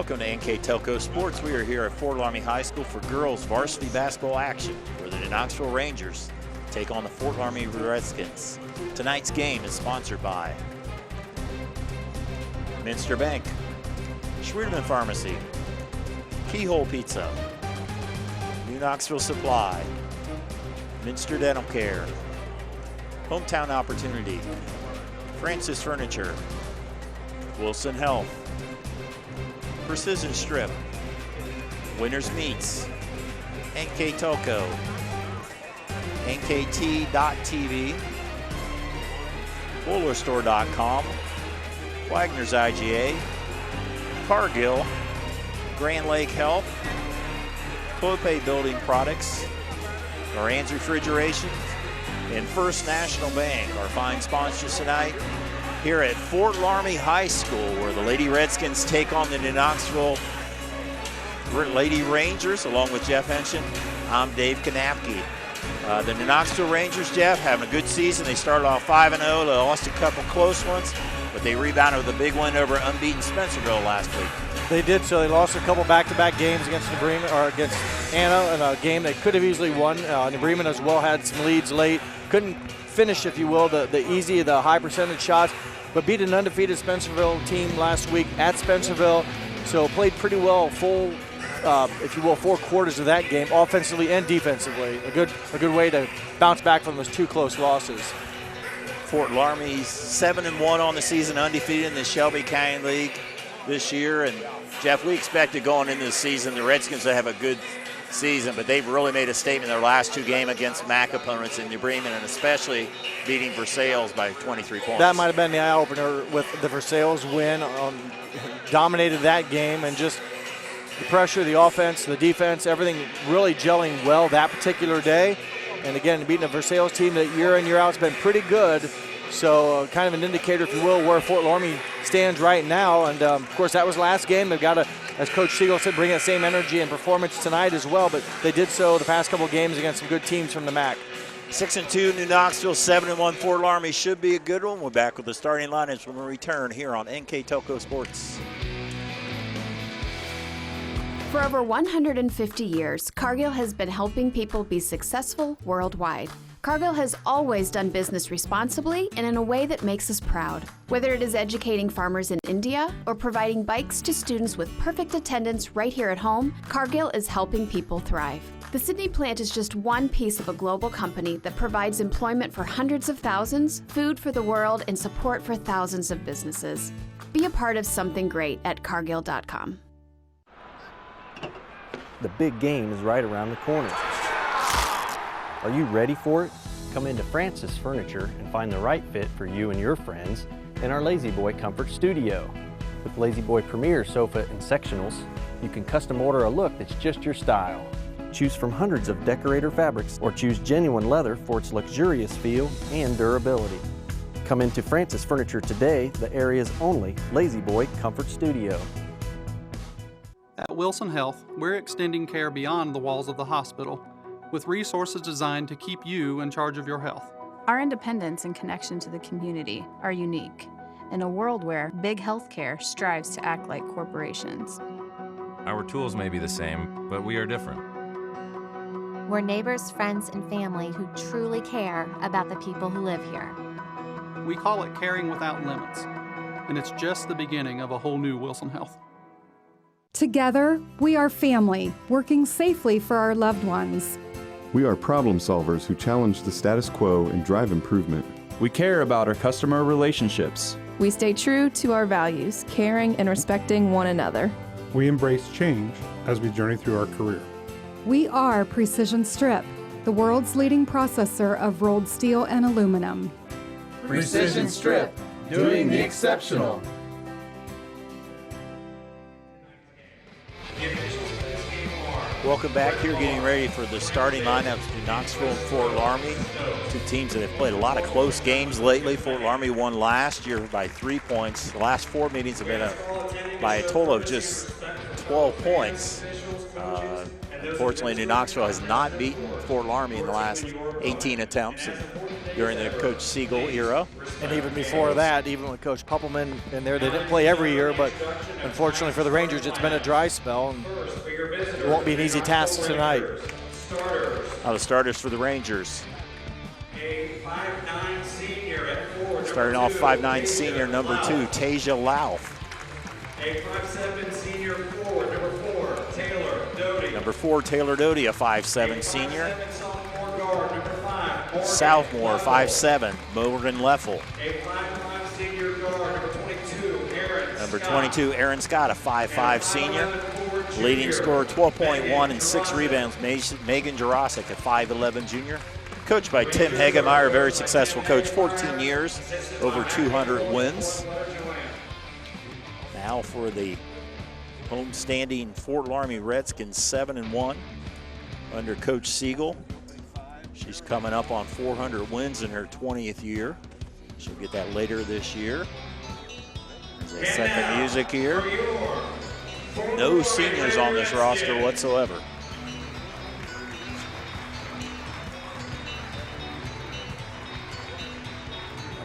Welcome to NKTelco Sports. We are here at Fort Loramie High School for girls varsity basketball action, where the Knoxville Rangers take on the Fort Loramie Redskins. Tonight's game is sponsored by Minster Bank, Schwierman Pharmacy, Keyhole Pizza, New Knoxville Supply, Minster Dental Care, Hometown Opportunity, Francis Furniture, Wilson Health, Precision Strip, Winners Meats, NKTelco, NKT.TV, BowlerStore.com, Wagner's IGA, Cargill, Grand Lake Health, Clopay Building Products, Loran's Refrigeration, and First National Bank, our fine sponsors tonight here at Fort Loramie High School, where the Lady Redskins take on the New Knoxville Lady Rangers, along with Jeff Henshin. I'm Dave Kanapke. The New Knoxville Rangers, Jeff, having a good season. They started off 5-0. They lost a couple close ones, but they rebounded with a big win over unbeaten Spencerville last week. They did so. They lost a couple back-to-back games against New Bremen, or against Anna, in a game they could have easily won. New Bremen as well had some leads late. Couldn't finish, if you will, the high percentage shots, but beat an undefeated Spencerville team last week at Spencerville. So played pretty well, full, if you will, 4 quarters of that game, offensively and defensively. A good way to bounce back from those 2 close losses. Fort Loramie's 7-1 on the season, undefeated in the Shelby County League this year. And Jeff, we expected going into the season the Redskins to have a good season, but they've really made a statement in their last 2 games against MAC opponents in New Bremen, and especially beating Versailles by 23 points. That might have been the eye-opener with the Versailles win. Dominated that game, and just the pressure, the offense, the defense, everything really gelling well that particular day. And again, beating a Versailles team that year in, year out has been pretty good. So kind of an indicator, if you will, where Fort Loramie stands right now. And of course, that was last game. They've got to, as Coach Siegel said, bring that same energy and performance tonight as well. But they did so the past couple games against some good teams from the MAC. 6-2 New Knoxville, 7-1 Fort Loramie should be a good one. We're back with the starting lineups when we return here on NKTelco Sports. For over 150 years, Cargill has been helping people be successful worldwide. Cargill has always done business responsibly and in a way that makes us proud. Whether it is educating farmers in India or providing bikes to students with perfect attendance right here at home, Cargill is helping people thrive. The Sydney plant is just one piece of a global company that provides employment for hundreds of thousands, food for the world, and support for thousands of businesses. Be a part of something great at Cargill.com. The big game is right around the corner. Are you ready for it? Come into Francis Furniture and find the right fit for you and your friends in our Lazy Boy Comfort Studio. With Lazy Boy Premier Sofa and Sectionals, you can custom order a look that's just your style. Choose from hundreds of decorator fabrics or choose genuine leather for its luxurious feel and durability. Come into Francis Furniture today, the area's only Lazy Boy Comfort Studio. At Wilson Health, we're extending care beyond the walls of the hospital, with resources designed to keep you in charge of your health. Our independence and connection to the community are unique in a world where big healthcare strives to act like corporations. Our tools may be the same, but we are different. We're neighbors, friends, and family who truly care about the people who live here. We call it caring without limits, and it's just the beginning of a whole new Wilson Health. Together, we are family, working safely for our loved ones. We are problem solvers who challenge the status quo and drive improvement. We care about our customer relationships. We stay true to our values, caring and respecting one another. We embrace change as we journey through our career. We are Precision Strip, the world's leading processor of rolled steel and aluminum. Precision Strip, doing the exceptional. Welcome back here, getting ready for the starting lineups to Knoxville and Fort Loramie. 2 teams that have played a lot of close games lately. Fort Loramie won last year by 3 points. The last 4 meetings have been by a total of just 12 points. Unfortunately, New Knoxville has not beaten Fort Loramie in the last 18 attempts. And during the Coach Siegel era. And even before that, even with Coach Puppelman in there, they didn't play every year, but unfortunately for the Rangers, it's been a dry spell, and it won't be an easy task tonight. Now the starters for the Rangers. Starting off 5'9" senior, number 2, Tasia Louth. A 5'7" senior forward, number 4, Taylor Doty. Number 4, Taylor Doty, a 5'7" senior. Sophomore guard, number 5, Sophomore, 5'7", Morgan Leffel. A 5'5" senior guard, number 22, Aaron Number Scott. 22, Aaron Scott, a 5'5" senior. Leading scorer, 12.1 and 6 rebounds, Megan Jurasic, a 5'11" junior. Coached by Tim Hegemeyer, a very successful coach, 14 years, over 200 wins. Now for the homestanding Fort Loramie Redskins, 7-1 under Coach Siegel. She's coming up on 400 wins in her 20th year. She'll get that later this year. As they set the music here. No seniors on this roster whatsoever.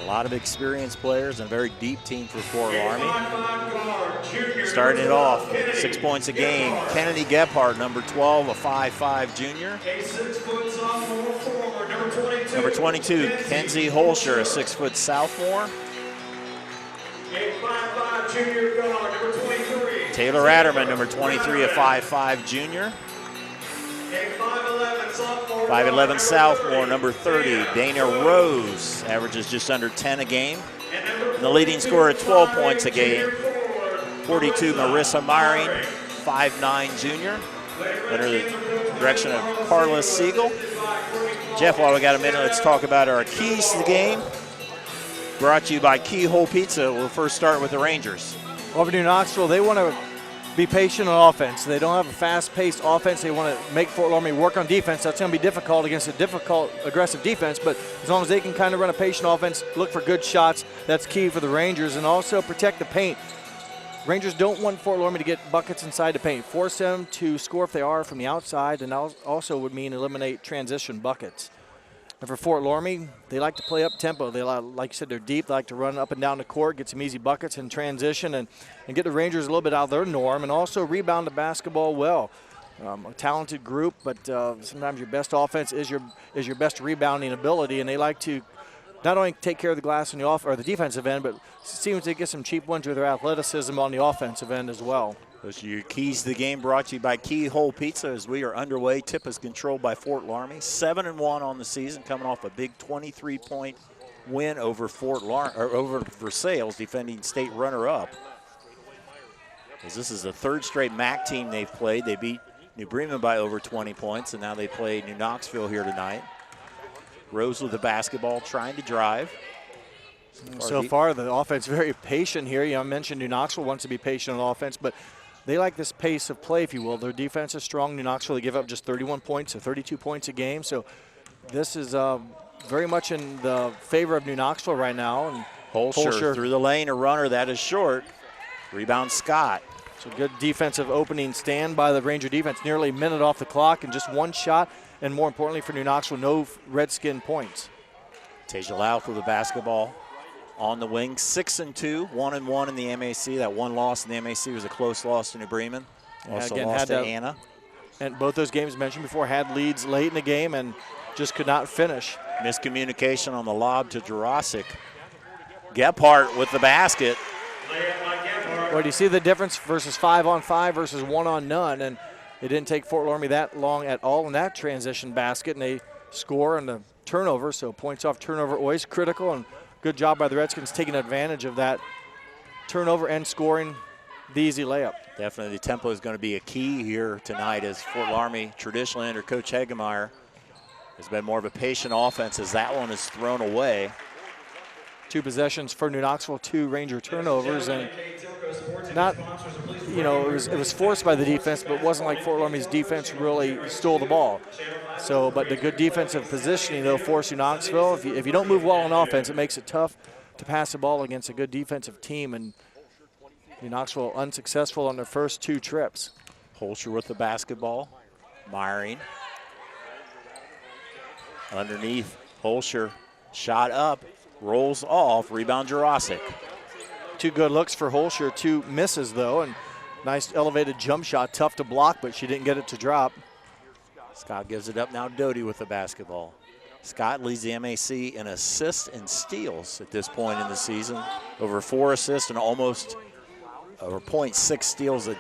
A lot of experienced players and a very deep team for Fort Loramie. Starting it off, 6 points a game. Kennedy Gephardt, number 12, a 5'5" junior. A 6-foot sophomore forward, number 22. Number 22, Kenzie Holscher, a 6-foot sophomore. A 5'5" junior guard, number 23. Taylor Adderman, number 23, a 5'5" junior. A 5'11" sophomore. 5'11" sophomore, number 30, Dana Rose, averages just under 10 a game. And the leading scorer at 12 points a game, 42, Marissa Myring, 5'9" junior, under the direction of Carla Siegel. Jeff, while we got a minute, let's talk about our keys to the game. Brought to you by Keyhole Pizza. We'll first start with the Rangers. Over to Knoxville, they want to be patient on offense. They don't have a fast-paced offense. They want to make Fort Loramie work on defense. That's going to be difficult against a difficult, aggressive defense, but as long as they can kind of run a patient offense, look for good shots, that's key for the Rangers, and also protect the paint. Rangers don't want Fort Loramie to get buckets inside the paint. Force them to score if they are from the outside, and also would mean eliminate transition buckets. And for Fort Loramie, they like to play up tempo. They like you said, they're deep. They like to run up and down the court, get some easy buckets in transition, and get the Rangers a little bit out of their norm, and also rebound the basketball well. A talented group, but sometimes your best offense is your best rebounding ability, and they like to not only take care of the glass on the or the defensive end, but seems to get some cheap ones with their athleticism on the offensive end as well. Those are your keys to the game, brought to you by Keyhole Pizza as we are underway. Tip is controlled by Fort Loramie. 7-1 on the season, coming off a big 23-point win over over Versailles, defending state runner-up. As this is the third straight MAC team they've played. They beat New Bremen by over 20 points, and now they play New Knoxville here tonight. Rose with the basketball, trying to drive. So far, the offense very patient here. I mentioned New Knoxville wants to be patient on offense, but they like this pace of play, if you will. Their defense is strong. New Knoxville, they give up just 31 points, so 32 points a game. So this is very much in the favor of New Knoxville right now. And Holscher through the lane, a runner, that is short. Rebound Scott. So good defensive opening stand by the Ranger defense. Nearly a minute off the clock and just one shot. And more importantly for New Knoxville, no Redskin points. Tasia Louth with the basketball on the wing. 6-2, 1-1 in the MAC. That one loss in the MAC was a close loss to New Bremen. Also again, lost to Anna. And both those games mentioned before had leads late in the game and just could not finish. Miscommunication on the lob to Jurasic. Gephardt with the basket. Well, do you see the difference versus 5-on-5 versus 1-on-none? And it didn't take Fort Loramie that long at all in that transition basket, and they score on the turnover. So points off turnover always critical, and good job by the Redskins taking advantage of that turnover and scoring the easy layup. Definitely the tempo is going to be a key here tonight, as Fort Loramie, traditionally under Coach Hegemeyer, has been more of a patient offense as that one is thrown away. 2 possessions for New Knoxville, 2 Ranger turnovers, and not, it was forced by the defense, but it wasn't like Fort Loramie's defense really stole the ball. So, but the good defensive positioning, though, forced New Knoxville. If you don't move well on offense, it makes it tough to pass the ball against a good defensive team, and New Knoxville unsuccessful on their first 2 trips. Holscher with the basketball. Myring. Underneath, Holscher Shot up, rolls off, rebound Jurasic. 2 good looks for Holscher, 2 misses though, and nice elevated jump shot, tough to block, but she didn't get it to drop. Scott gives it up now. Doty with the basketball. Scott leads the MAC in assists and steals at this point in the season. Over 4 assists and almost over 0.6 steals a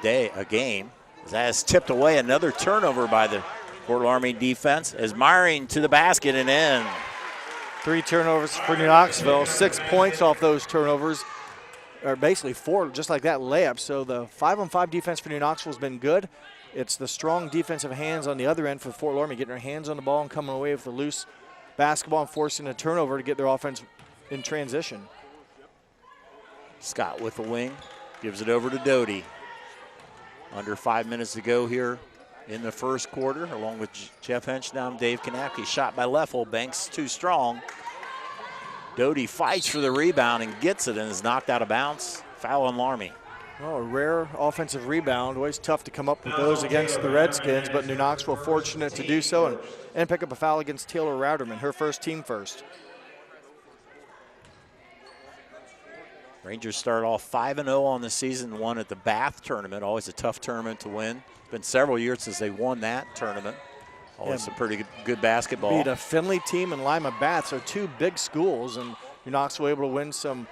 game. That is tipped away. Another turnover by the Fort Loramie defense as Myring to the basket and in. 3 turnovers for New Knoxville, 6 points off those turnovers, or basically 4 just like that layup. So the 5-on-5 defense for New Knoxville has been good. It's the strong defensive hands on the other end for Fort Loramie, getting their hands on the ball and coming away with the loose basketball and forcing a turnover to get their offense in transition. Scott with the wing, gives it over to Doty. Under 5 minutes to go here in the first quarter, along with Jeff Henchdown, Dave Kanapke. Shot by Leffel, Banks too strong. Doty fights for the rebound and gets it and is knocked out of bounds. Foul on Loramie. Well, a rare offensive rebound. Always tough to come up with those against the Redskins, but New Knoxville fortunate to do so and pick up a foul against Taylor Rowderman, her first team first. Rangers start off 5-0 on the season, won at the Bath tournament. Always a tough tournament to win. It's been several years since they won that tournament. Always some pretty good basketball. Beat a Findlay team and Lima Bath, so 2 big schools, and New Knoxville able to win some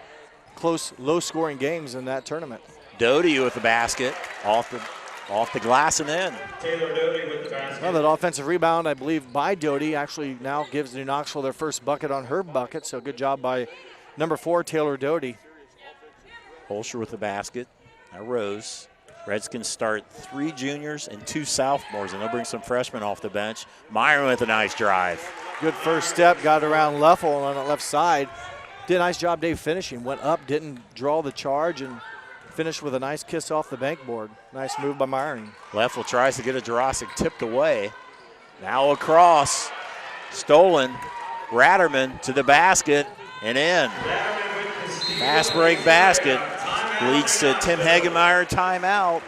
close, low-scoring games in that tournament. Doty with the basket, off the glass and in. Taylor Doty with the basket. Well, that offensive rebound, I believe, by Doty actually now gives New Knoxville their first bucket on her bucket, so good job by number 4, Taylor Doty. Holscher with the basket. Now Rose. Redskins start 3 juniors and 2 sophomores, and they'll bring some freshmen off the bench. Myron with a nice drive. Good first step, got around Leffel on the left side. Did a nice job, Dave, finishing. Went up, didn't draw the charge, and finished with a nice kiss off the bankboard. Nice move by Myron. Leffel tries to get a Jurasic tipped away. Now across. Stolen. Ratterman to the basket and in. Fast break basket. Leads to Tim Hagemeyer timeout.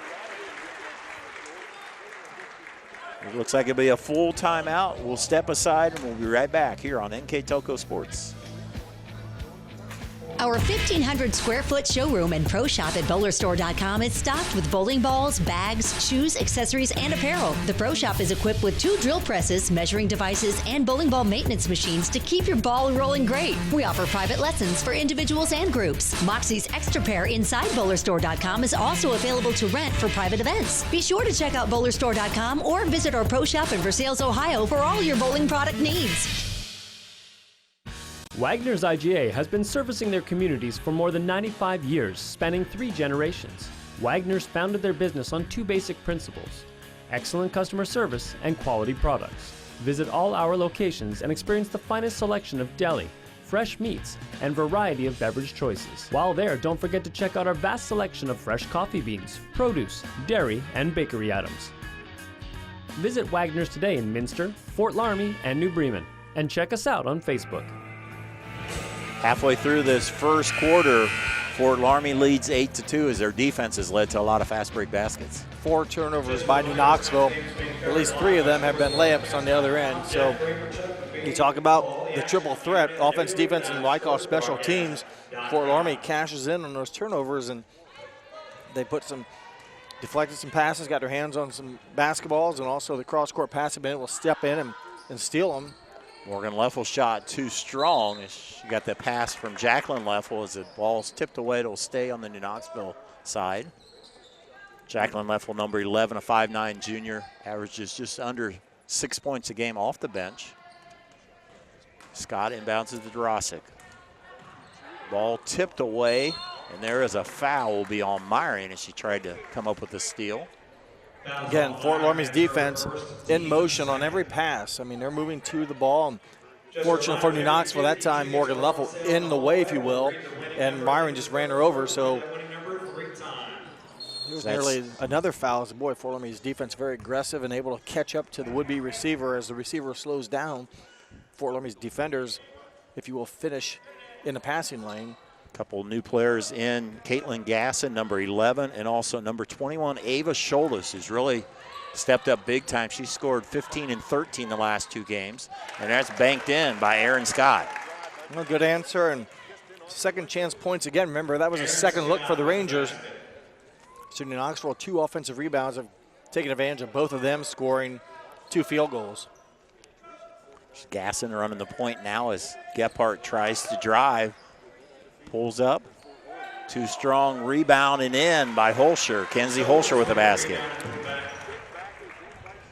It looks like it'll be a full timeout. We'll step aside and we'll be right back here on NKTelco Sports. Our 1,500 square foot showroom and pro shop at bowlerstore.com is stocked with bowling balls, bags, shoes, accessories, and apparel. The pro shop is equipped with 2 drill presses, measuring devices, and bowling ball maintenance machines to keep your ball rolling great. We offer private lessons for individuals and groups. Moxie's Extra Pair inside bowlerstore.com is also available to rent for private events. Be sure to check out bowlerstore.com or visit our pro shop in Versailles, Ohio for all your bowling product needs. Wagner's IGA has been servicing their communities for more than 95 years, spanning 3 generations. Wagner's founded their business on 2 basic principles: excellent customer service and quality products. Visit all our locations and experience the finest selection of deli, fresh meats, and variety of beverage choices. While there, don't forget to check out our vast selection of fresh coffee beans, produce, dairy, and bakery items. Visit Wagner's today in Minster, Fort Loramie, and New Bremen, and check us out on Facebook. Halfway through this first quarter, Fort Loramie leads 8-2 as their defense has led to a lot of fast break baskets. 4 turnovers by New Knoxville. At least 3 of them have been layups on the other end. So you talk about the triple threat, offense, defense, and what I call special teams. Fort Loramie cashes in on those turnovers, and they deflected some passes, got their hands on some basketballs, and also the cross-court passing man will step in and steal them. Morgan Leffel shot too strong. She got the pass from Jacqueline Leffel as the ball's tipped away. It'll stay on the New Knoxville side. Jacqueline Leffel, number 11, a 5'9" junior, averages just under 6 points a game off the bench. Scott inbounds to Jurasic. Ball tipped away, and there is a foul will be on Myron as she tried to come up with a steal. Again, Fort Loramie's defense in motion on every pass. I mean, they're moving to the ball. Fortunately for New Knoxville, that time Morgan Leffel in the way, if you will, and Myron just ran her over. So it was nearly another foul. As boy, Fort Loramie's defense very aggressive and able to catch up to the would-be receiver as the receiver slows down. Fort Loramie's defenders, if you will, finish in the passing lane. Couple new players in, Caitlin Gasson, number 11, and also number 21, Ava Scholas, who's really stepped up big time. She scored 15 and 13 the last 2 games, and that's banked in by Aaron Scott. Well, good answer, and second chance points again. Remember, that was a second look for the Rangers. So New Knoxville, 2 offensive rebounds, have taken advantage of both of them scoring 2 field goals. Gasson running the point now as Gephardt tries to drive. Pulls up. Too strong, rebound and in by Holscher. Kenzie Holscher with the basket.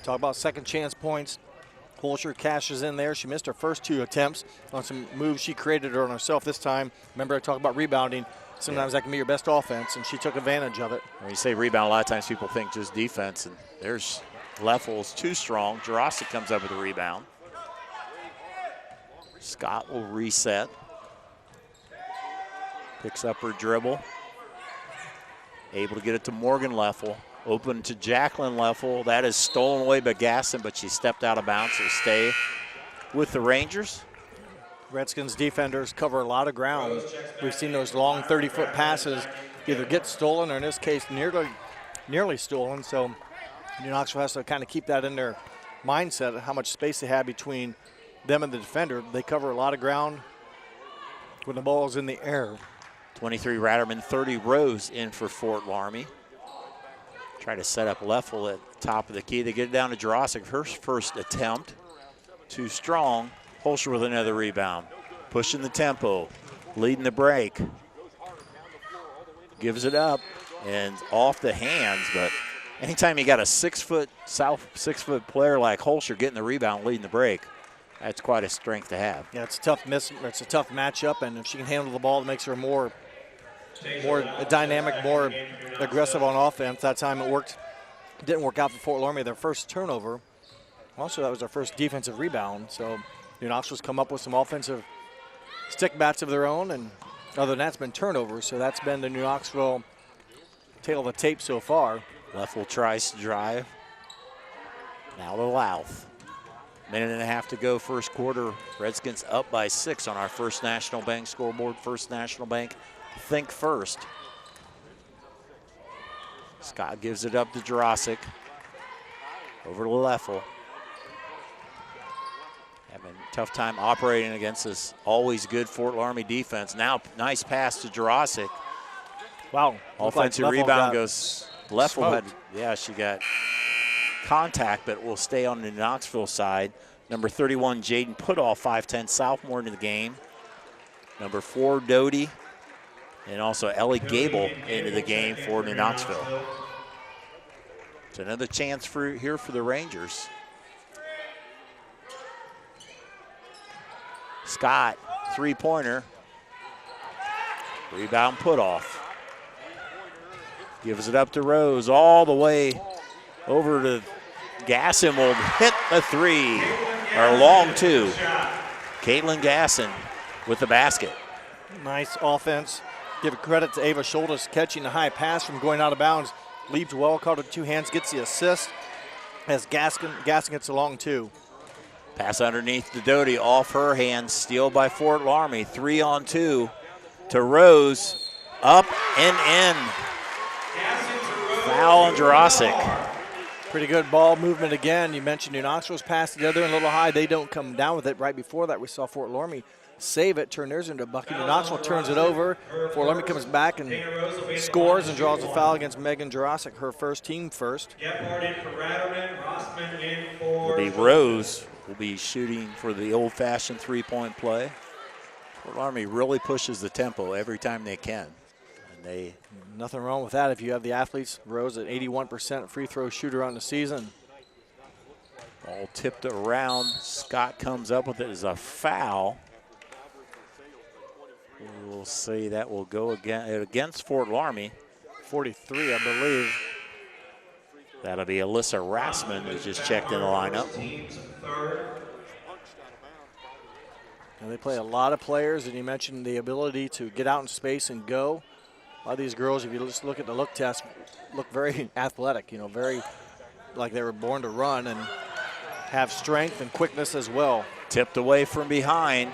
Talk about second chance points. Holscher cashes in there. She missed her first 2 attempts on some moves she created on herself this time. Remember, I talked about rebounding. Sometimes that can be your best offense, and she took advantage of it. When you say rebound, a lot of times people think just defense, and there's Leffel's too strong. Jurasic comes up with a rebound. Scott will reset. Picks up her dribble. Able to get it to Morgan Leffel. Open to Jacqueline Leffel. That is stolen away by Gasson, but she stepped out of bounds, so stay with the Rangers. Redskins defenders cover a lot of ground. We've seen those long 30-foot passes either get stolen or in this case nearly stolen. So New Knoxville has to kind of keep that in their mindset of how much space they have between them and the defender. They cover a lot of ground when the ball is in the air. 23 Ratterman, 30 Rose in for Fort Loramie. Try to set up Leffel at the top of the key. They get it down to Jurasic, her first attempt. Too strong. Holscher with another rebound. Pushing the tempo, leading the break. Gives it up and off the hands, but anytime you got a 6-foot player like Holscher getting the rebound, leading the break, that's quite a strength to have. Yeah, it's a tough it's a tough matchup, and if she can handle the ball, it makes her more dynamic, more aggressive on offense. That time it worked. Didn't work out for Fort Loramie. Their first turnover. Also, that was their first defensive rebound. So New Knoxville's come up with some offensive stick bats of their own, and other than that, it's been turnovers. So that's been the New Knoxville tail of the tape so far. Leffel tries to drive. Now to Louth. Minute and a half to go, first quarter. Redskins up by 6 on our First National Bank scoreboard. First National Bank, think first. Scott gives it up to Jurasic. Over to Leffel. Having a tough time operating against this always good Fort Loramie defense. Now, nice pass to Jurasic. Wow. Offensive like rebound goes. Leffel had, yeah, she got contact, but will stay on the Knoxville side. Number 31, Jaden Putoff, 5'10", sophomore into the game. Number 4, Doty, and also Ellie Gable into the game for New Knoxville. It's another chance here for the Rangers. Scott, 3-pointer. Rebound Putoff. Gives it up to Rose all the way over to Gasson, will hit the 3, or long 2. Caitlin Gasson with the basket. Nice offense. Give credit to Ava Schultes catching the high pass from going out of bounds. Leaves well, caught with 2 hands, gets the assist as Gasson gets a long 2. Pass underneath to Doty, off her hands, steal by Fort Loramie. 3-on-2 to Rose, up and in. Foul on Jurasic. Pretty good ball movement again. You mentioned New Knoxville's pass together and a little high. They don't come down with it. Right before that, we saw Fort Loramie save it, turn theirs into a bucket. New Knoxville turns it over. Fort Loramie comes back and scores and draws a foul against Megan Jurasic, her first, team first. It'll be Rose will be shooting for the old-fashioned 3-point play. Fort Loramie really pushes the tempo every time they can. And nothing wrong with that if you have the athletes. Rose at 81% free throw shooter on the season. Ball tipped around. Scott comes up with it as a foul. We'll see that will go against Fort Loramie. 43, I believe. That'll be Alyssa Rassman, who just checked in the lineup. And they play a lot of players, and you mentioned the ability to get out in space and go. A lot of these girls, if you just look at the look test, look very athletic, very like they were born to run and have strength and quickness as well. Tipped away from behind,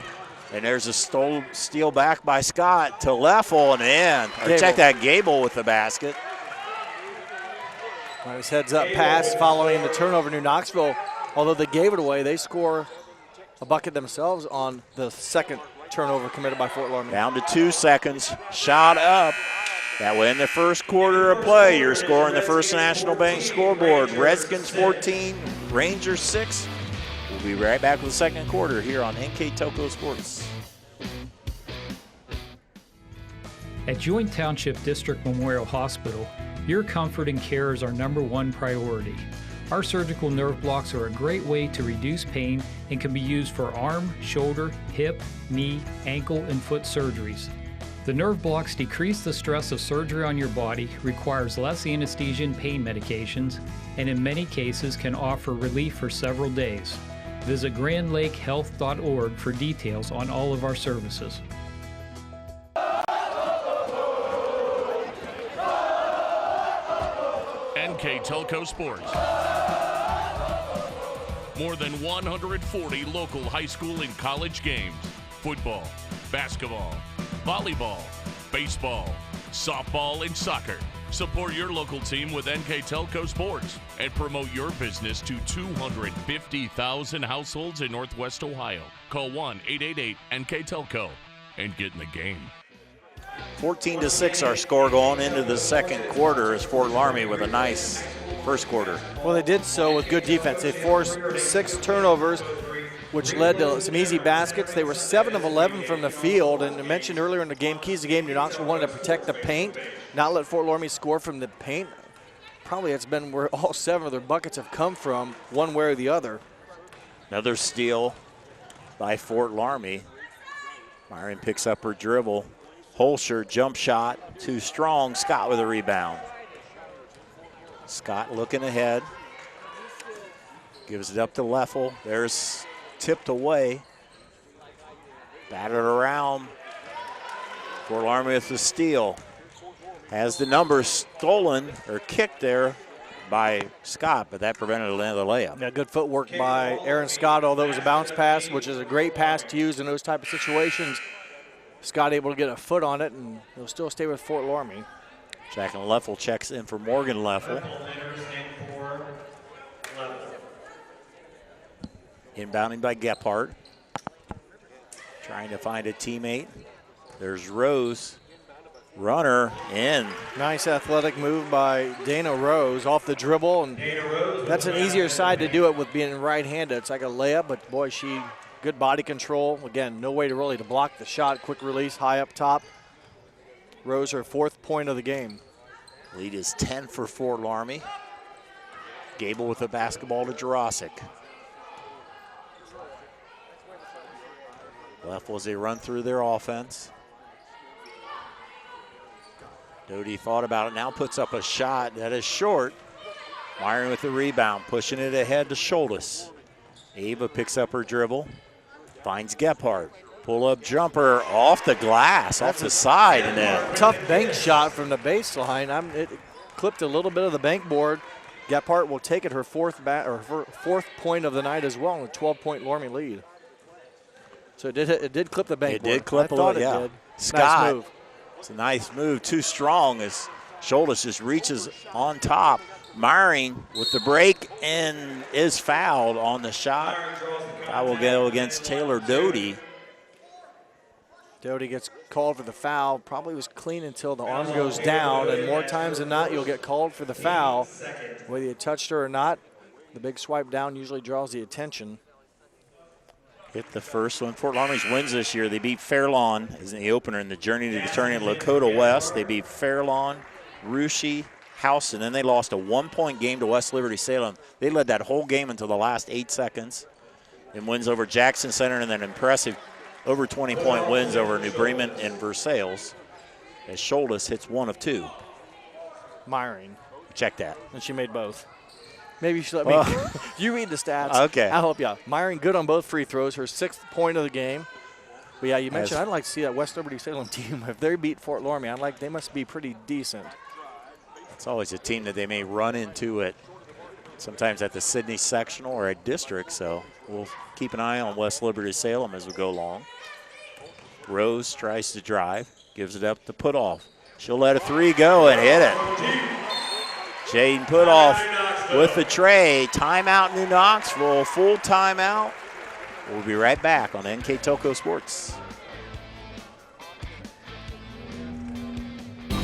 and there's a steal back by Scott to Leffel and in. Check that, Gable with the basket. Nice heads-up pass following the turnover. New Knoxville, although they gave it away, they score a bucket themselves on the second turnover committed by Fort Loramie. Down to 2 seconds. Shot up. That way in the first quarter of play, your score in the First National Bank scoreboard. Redskins 14, Rangers 6. We'll be right back with the second quarter here on NKTelco Sports. At Joint Township District Memorial Hospital, your comfort and care is our #1 priority. Our surgical nerve blocks are a great way to reduce pain and can be used for arm, shoulder, hip, knee, ankle, and foot surgeries. The nerve blocks decrease the stress of surgery on your body, requires less anesthesia and pain medications, and in many cases can offer relief for several days. Visit grandlakehealth.org for details on all of our services. NKTelco Sports. More than 140 local high school and college games. Football, basketball, volleyball, baseball, softball, and soccer. Support your local team with NKTelco Sports and promote your business to 250,000 households in Northwest Ohio. Call 1-888-NKTelco and get in the game. 14-6 our score going into the second quarter as Fort Loramie with a nice first quarter. Well, they did so with good defense. They forced 6 turnovers, which led to some easy baskets. They were 7 of 11 from the field, and I mentioned earlier in the game, keys to the game, New Knoxville wanted to protect the paint, not let Fort Loramie score from the paint. Probably it's been where all 7 of their buckets have come from, one way or the other. Another steal by Fort Loramie. Myron picks up her dribble. Holscher, jump shot, too strong. Scott with a rebound. Scott looking ahead. Gives it up to Leffel. There's tipped away. Battered around. Fort Loramie with the steal. Has the number stolen or kicked there by Scott, but that prevented another layup. Yeah, good footwork by Aaron Scott, although it was a bounce pass, which is a great pass to use in those type of situations. Scott able to get a foot on it, and he'll still stay with Fort Loramie. Jack and Leffel checks in for Morgan Leffel. Inbounding by Gephardt. Trying to find a teammate. There's Rose. Runner in. Nice athletic move by Dana Rose off the dribble, and that's an easier side to do it with being right-handed. It's like a layup, but boy, she good body control. Again, no way to really to block the shot. Quick release, high up top. Rose, her 4th point of the game. Lead is 10 for Fort Loramie. Gable with the basketball to Jurasic. Leffel as they run through their offense. Doty thought about it, now puts up a shot that is short. Myron with the rebound, pushing it ahead to Scholtes. Ava picks up her dribble, finds Gephardt. Pull-up jumper off the glass, off the side. And then tough bank shot from the baseline. It clipped a little bit of the bank board. Gephardt will take it, her 4th point of the night as well, and a 12-point Loramie lead. So it did clip the bank board. It did clip a little, yeah. Scott, nice move. It's a nice move, too strong as Scholtes just reaches on top. Myring with the break and is fouled on the shot. I will go against Taylor Doty. Doty gets called for the foul. Probably was clean until the arm goes down, and more times than not, you'll get called for the foul. Whether you touched her or not, the big swipe down usually draws the attention. Hit the first one. Fort Loramie's wins this year. They beat Fairlawn as the opener in the journey to the tournament at Lakota West. They beat Fairlawn, Russia, Houston, and they lost a 1-point game to West Liberty Salem. They led that whole game until the last 8 seconds. And wins over Jackson Center, and then impressive over 20-point wins over New Bremen and Versailles as Scholtes hits 1 of 2. Myring. Check that. And she made both. Maybe you should let me. You read the stats. Okay. I'll help you out. Myring good on both free throws, her 6th point of the game. But yeah, you mentioned I'd like to see that West Liberty Salem team. If they beat Fort Loramie, they must be pretty decent. It's always a team that they may run into it sometimes at the Sydney sectional or at district, so we'll keep an eye on West Liberty Salem as we go along. Rose tries to drive, gives it up to Putoff. She'll let a 3 go and hit it. Jaden Putoff with the tray. Timeout New Knoxville, full timeout. We'll be right back on NKTelco Sports.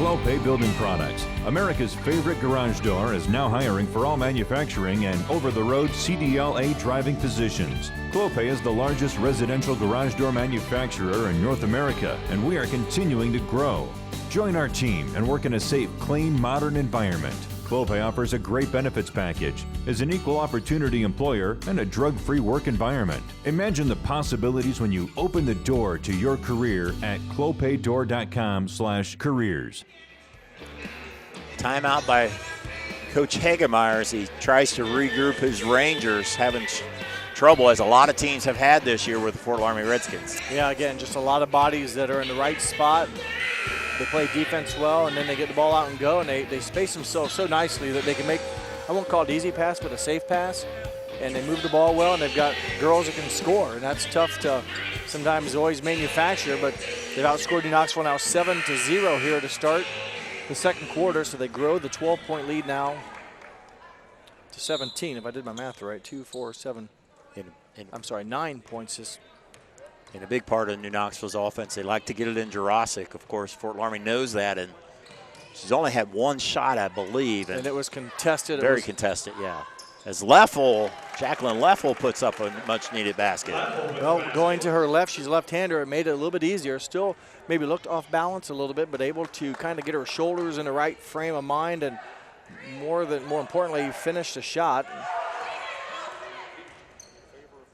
Clopay Building Products, America's favorite garage door, is now hiring for all manufacturing and over-the-road CDLA driving positions. Clopay is the largest residential garage door manufacturer in North America, and we are continuing to grow. Join our team and work in a safe, clean, modern environment. Clopay offers a great benefits package, is an equal opportunity employer, and a drug-free work environment. Imagine the possibilities when you open the door to your career at clopaydoor.com/careers. Timeout by Coach Hagemeyer as he tries to regroup his Rangers, having trouble as a lot of teams have had this year with the Fort Loramie Redskins. Yeah, again, just a lot of bodies that are in the right spot. They play defense well, and then they get the ball out and go, and they space themselves so nicely that they can make, I won't call it easy pass, but a safe pass. And they move the ball well, and they've got girls that can score, and that's tough to sometimes always manufacture, but they've outscored New Knoxville now 7-0 here to start the second quarter, so they grow the 12-point lead now to 17, if I did my math right. 2, 4, 7. I'm sorry, 9 points is. And a big part of New Knoxville's offense, they like to get it in Jurassic. Of course, Fort Loramie knows that, and she's only had one shot, I believe. And it was contested. Very contested, yeah. As Leffel, Jacqueline Leffel puts up a much-needed basket. Well, going to her left, she's left-hander. It made it a little bit easier. Still maybe looked off balance a little bit, but able to kind of get her shoulders in the right frame of mind and more importantly, finish the shot.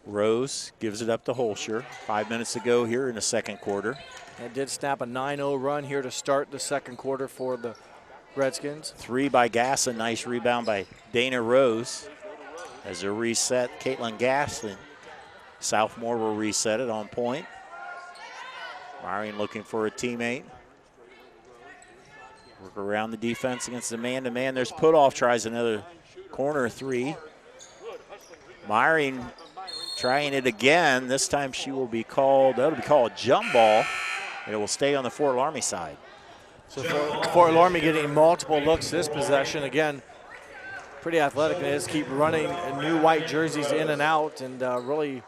Rose gives it up to Holscher. 5 minutes to go here in the second quarter. It did snap a 9-0 run here to start the second quarter for the Redskins. 3 by Gasson. Nice rebound by Dana Rose. As a reset, Caitlin Gasson. Southmore will reset it on point. Myron looking for a teammate. Work around the defense against the man-to-man. There's Putoff, tries another corner 3. Myron trying it again. This time she will be called, that'll be called a jump ball, and it will stay on the Fort Loramie side. So Fort Loramie getting multiple looks this possession. Again, pretty athletic. They just keep running new white jerseys in and out, and really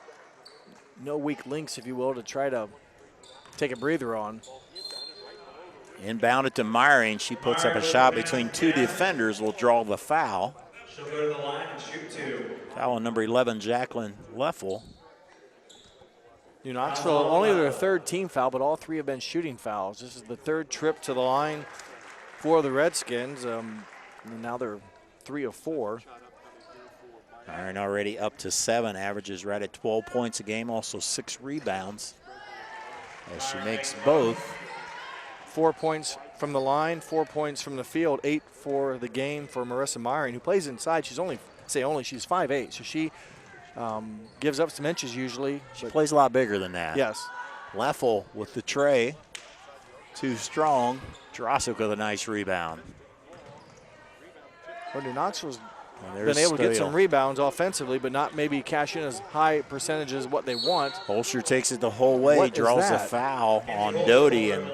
no weak links, if you will, to try to take a breather on. Inbounded to Myron. She puts up a shot between 2 defenders, will draw the foul. She'll go to the line and shoot 2. Foul on number 11, Jacqueline Leffel. New Knoxville, only their 3rd team foul, but all 3 have been shooting fouls. This is the 3rd trip to the line for the Redskins. And now they're 3 of 4. Myron already up to 7, averages right at 12 points a game, also 6 rebounds. As she makes both. 4 points from the line, 4 points from the field, 8 for the game for Marissa Myron, who plays inside. She's she's 5'8", so she gives up some inches usually. She plays a lot bigger than that. Yes. Leffel with the tray, too strong. Jurassic with a nice rebound. Well, New Knoxville's been able to get some rebounds offensively, but not maybe cash in as high percentages as what they want. Holscher takes it the whole way, draws a foul on Doty, and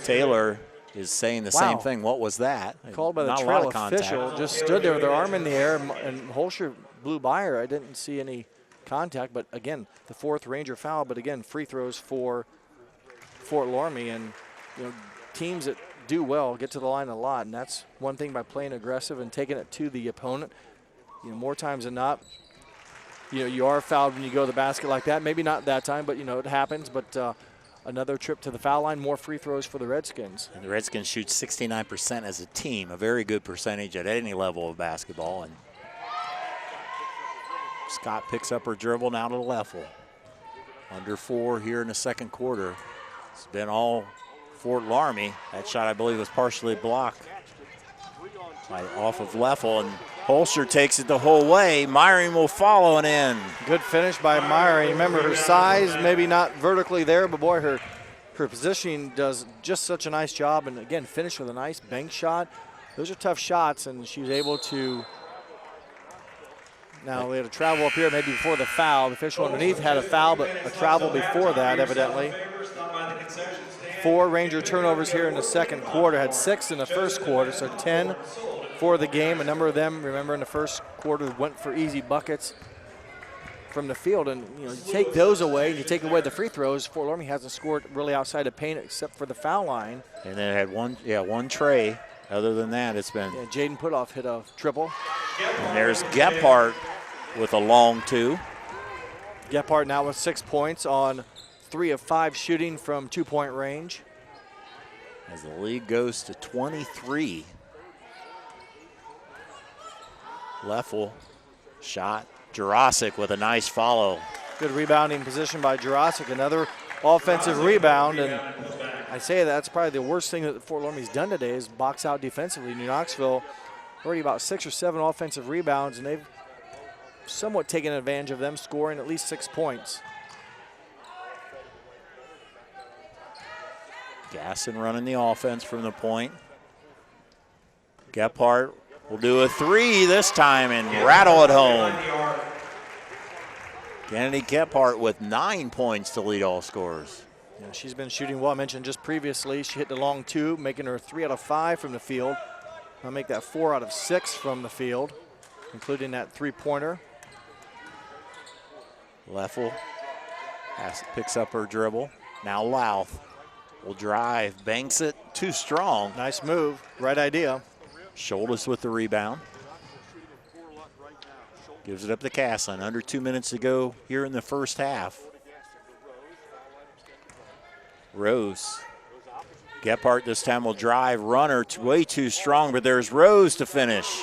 Taylor is saying the same thing. What was that? Called by the trail official. Just stood there with their arm in the air, and Holscher blew by her. I didn't see any contact, but again, the 4th Ranger foul. But again, free throws for Fort Loramie, and teams that do well get to the line a lot, and that's one thing by playing aggressive and taking it to the opponent. More times than not, you are fouled when you go to the basket like that. Maybe not that time, but it happens. But another trip to the foul line, more free throws for the Redskins. And the Redskins shoot 69% as a team, a very good percentage at any level of basketball. And Scott picks up her dribble now to the Leffel. Under 4 here in the second quarter. It's been all Fort Loramie. That shot, I believe, was partially blocked off of Leffel, and Holscher takes it the whole way. Myron will follow and in. Good finish by Myron. Remember her size, maybe not vertically there, but boy, her positioning does just such a nice job. And again, finish with a nice bank shot. Those are tough shots, and she was able to. Now we had a travel up here maybe before the foul. The official underneath had a foul, but a travel before that, evidently. 4 Ranger turnovers here in the second quarter. Had 6 in the first quarter, so 10 for the game. A number of them, remember, in the first quarter went for easy buckets from the field, and you take those away, you take away the free throws. Fort Loramie hasn't scored really outside of paint except for the foul line. And then it had one tray. Other than that, it's been. Yeah, Jaden Putoff hit a triple. And there's Gephardt with a long 2. Gephardt now with 6 points on 3 of 5 shooting from 2-point range. As the lead goes to 23. Leffel shot. Jurasic with a nice follow. Good rebounding position by Jurasic. Another offensive rebound. And I say that's probably the worst thing that Fort Loramie's done today is box out defensively. New Knoxville already about 6 or 7 offensive rebounds, and they've somewhat taken advantage of them, scoring at least 6 points. Gasson running the offense from the point. Gephardt will do a 3 this time and rattle it home. Kennedy Gephardt with 9 points to lead all scorers. Yeah, she's been shooting well. I mentioned just previously she hit the long 2, making her 3 out of 5 from the field. I'll make that 4 out of 6 from the field, including that 3-pointer. Leffel picks up her dribble. Now Louth will drive, banks it, too strong. Nice move, right idea. Shoulders with the rebound. Gives it up to Castlin. Under 2 minutes to go here in the first half. Rose. Gephardt this time will drive. Runner way too strong, but there's Rose to finish.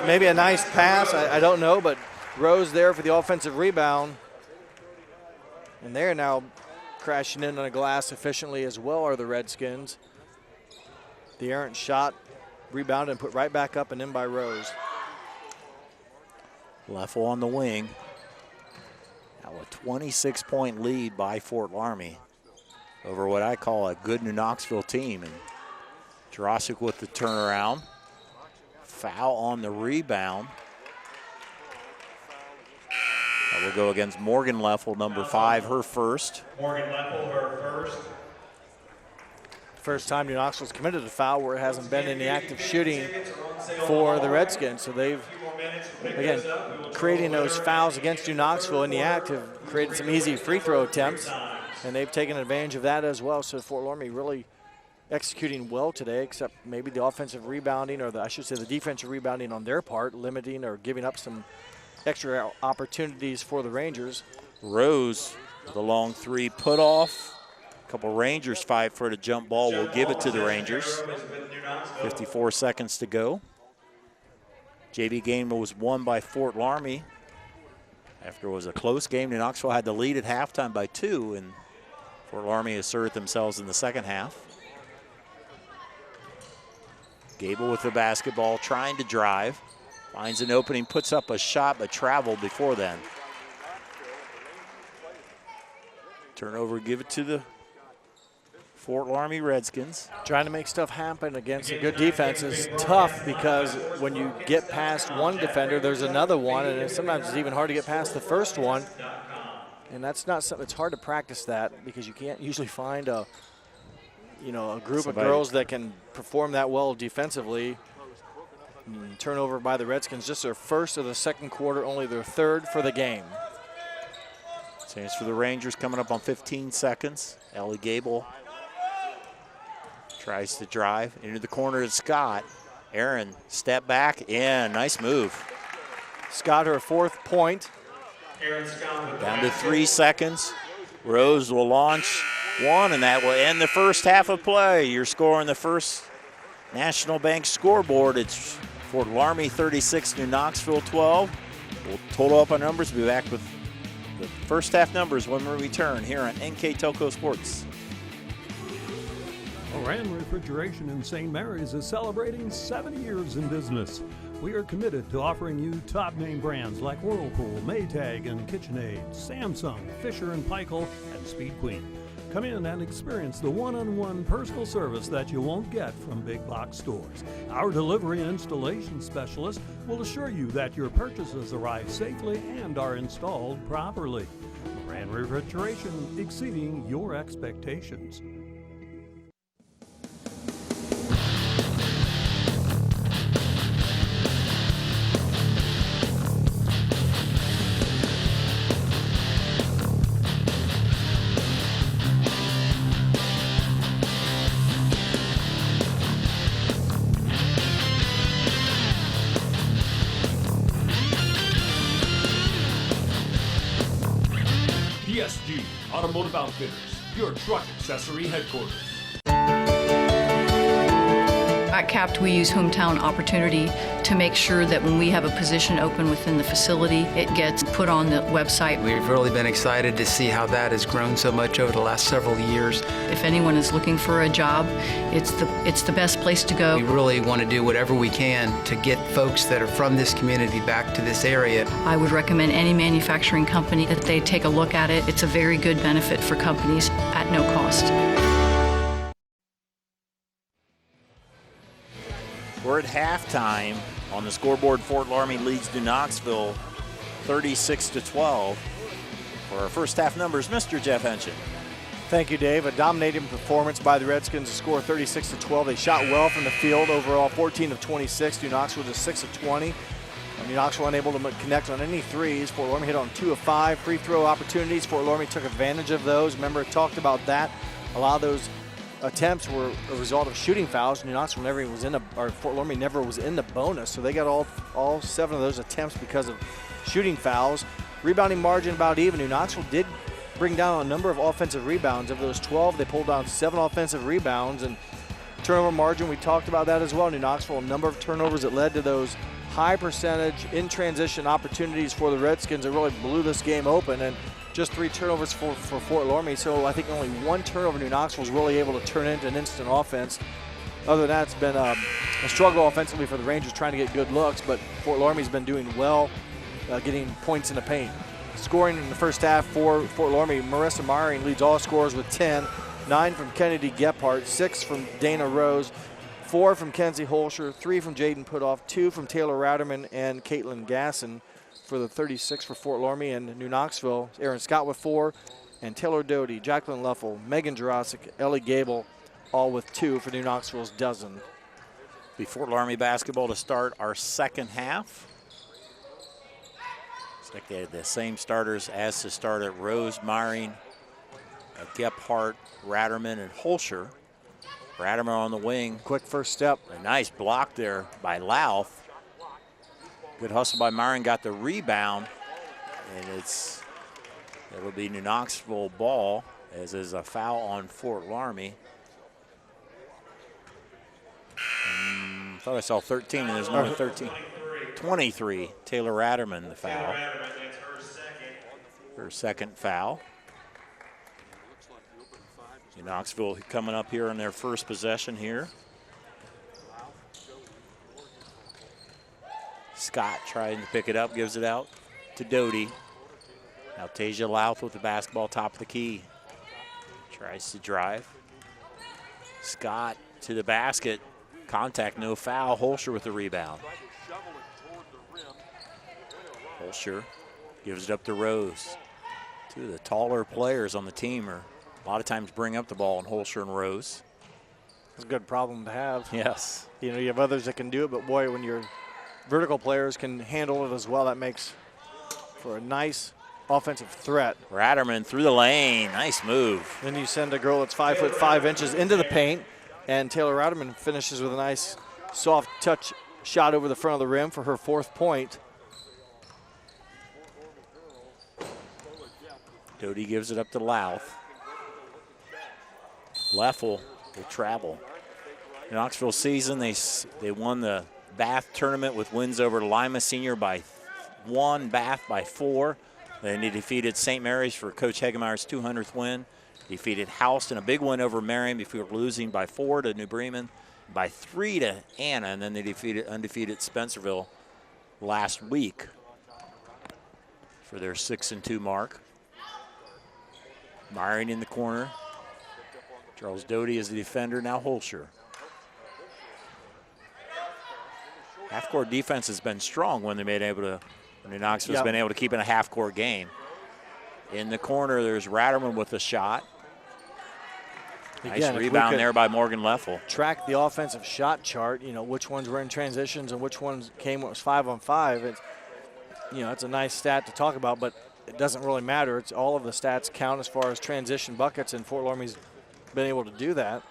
Maybe a nice pass, I don't know, but Rose there for the offensive rebound. And they're now crashing in on a glass efficiently as well are the Redskins. The errant shot, rebounded and put right back up and in by Rose. Leffel on the wing. Now a 26-point lead by Fort Loramie over what I call a good New Knoxville team. And Jurasic with the turnaround. Foul on the rebound. That will go against Morgan Leffel, number 5, her first. Morgan Leffel, her first. First time New Knoxville's committed a foul where it hasn't been any active shooting for the Redskins. So they've, again, creating those fouls against New Knoxville in the act have created some easy free throw attempts, and they've taken advantage of that as well. So Fort Loramie really executing well today, except maybe the offensive rebounding, or I should say the defensive rebounding on their part, limiting or giving up some extra opportunities for the Rangers. Rose, the long 3 put off. A couple Rangers fight for the jump ball. We'll give it to the Rangers. 54 seconds to go. JV game was won by Fort Loramie. After it was a close game, New Knoxville had the lead at halftime by 2, and Fort Loramie asserted themselves in the second half. Gable with the basketball, trying to drive. Finds an opening, puts up a shot, but traveled before then. Turnover, give it to the Fort Loramie Redskins. Trying to make stuff happen against a good defense is tough because when you get past one defender, there's another one, and sometimes it's even hard to get past the first one. And that's not something, it's hard to practice that because you can't usually find a group of girls that can perform that well defensively. Turnover by the Redskins, just their first of the second quarter, only their 3rd for the game. Chance for the Rangers coming up on 15 seconds. Ellie Gable tries to drive into the corner to Scott. Aaron, step back, yeah, nice move. Scott, her 4th point. Down to 3 seconds. Rose will launch one, and that will end the first half of play. Your score on the first National Bank scoreboard, it's Fort Loramie 36, New Knoxville 12. We'll total up our numbers, be back with the first half numbers when we return here on NKTelco Sports. Moran Refrigeration in St. Mary's is celebrating 70 years in business. We are committed to offering you top name brands like Whirlpool, Maytag, and KitchenAid, Samsung, Fisher & Paykel, and Speed Queen. Come in and experience the one-on-one personal service that you won't get from big box stores. Our delivery and installation specialist will assure you that your purchases arrive safely and are installed properly. Moran Refrigeration, exceeding your expectations. PSG Automotive Outfitters, your truck accessory headquarters. At CAPT, we use hometown opportunity to make sure that when we have a position open within the facility, it gets put on the website. We've really been excited to see how that has grown so much over the last several years. If anyone is looking for a job, it's the best place to go. We really want to do whatever we can to get folks that are from this community back to this area. I would recommend any manufacturing company that they take a look at it. It's a very good benefit for companies at no cost. We're at halftime. On the scoreboard, Fort Loramie leads New Knoxville 36-12. For our first half numbers, Mr. Jeff Henshin. Thank you, Dave. A dominating performance by the Redskins to score 36-12. They shot well from the field overall, 14 of 26. New Knoxville just 6 of 20. New Knoxville unable to connect on any threes. Fort Loramie hit on 2 of 5 free throw opportunities. Fort Loramie took advantage of those. Remember, I talked about that. A lot of those attempts were a result of shooting fouls. New Knoxville never was Fort Loramie never was in the bonus, so they got all 7 of those attempts because of shooting fouls. Rebounding margin about even. New Knoxville did bring down a number of offensive rebounds. Of those 12, they pulled down 7 offensive rebounds. And turnover margin, we talked about that as well. New Knoxville, a number of turnovers that led to those high percentage in transition opportunities for the Redskins that really blew this game open. And just 3 turnovers for Fort Loramie, so I think only 1 turnover New Knoxville was really able to turn into an instant offense. Other than that, it's been a struggle offensively for the Rangers trying to get good looks, but Fort Loramie's been doing well getting points in the paint. Scoring in the first half for Fort Loramie, Marissa Myring leads all scorers with 10, 9 from Kennedy Gephardt, 6 from Dana Rose, 4 from Kenzie Holscher, 3 from Jaden Putoff, 2 from Taylor Ratterman and Caitlin Gasson. For the 36 for Fort Loramie. And New Knoxville, Aaron Scott with 4, and Taylor Doty, Jacqueline Leffel, Megan Jurasic, Ellie Gable, all with 2 for New Knoxville's dozen. Be Fort Loramie basketball to start our second half. Looks like they had the same starters as to start at Rose, Myring, Gephardt, Ratterman, and Holscher. Ratterman on the wing. Quick first step. A nice block there by Louth. Good hustle by Myron, got the rebound, and it'll be New Knoxville ball, as is a foul on Fort Loramie. Thought I saw 13, and there's no 13. 23, Taylor Ratterman, the foul. Her second foul. New Knoxville coming up here on their first possession here. Scott trying to pick it up, gives it out to Doty. Now Tasia Louth with the basketball, top of the key. Tries to drive. Scott to the basket. Contact, no foul. Holscher with the rebound. Holscher gives it up to Rose. 2 of the taller players on the team are a lot of times bring up the ball in Holscher and Rose. It's a good problem to have. Yes. You know, you have others that can do it, but boy, when your vertical players can handle it as well, that makes for a nice offensive threat. Ratterman through the lane, nice move. Then you send a girl that's 5'5" into the paint, and Taylor Ratterman finishes with a nice soft touch shot over the front of the rim for her 4th point. Doty gives it up to Louth. Leffel will travel. Knoxville season, they won the Bath tournament with wins over Lima Senior by 1, Bath by 4. Then they defeated St. Mary's for Coach Hegemeyer's 200th win. Defeated Houston, a big win over Marion before losing by 4 to New Bremen, by 3 to Anna, and then they defeated undefeated Spencerville last week for their 6-2 mark. Myring in the corner. Charles Doty is the defender, now Holscher. Half-court defense has been strong when they've been able to, when Knoxville's been able to keep in a half-court game. In the corner, there's Ratterman with a shot. Nice rebound there by Morgan Leffel. Track the offensive shot chart, you know, which ones were in transitions and which ones came when it was 5-on-5. It's, you know, it's a nice stat to talk about, but it doesn't really matter. It's all of the stats count as far as transition buckets, and Fort Loramie's been able to do that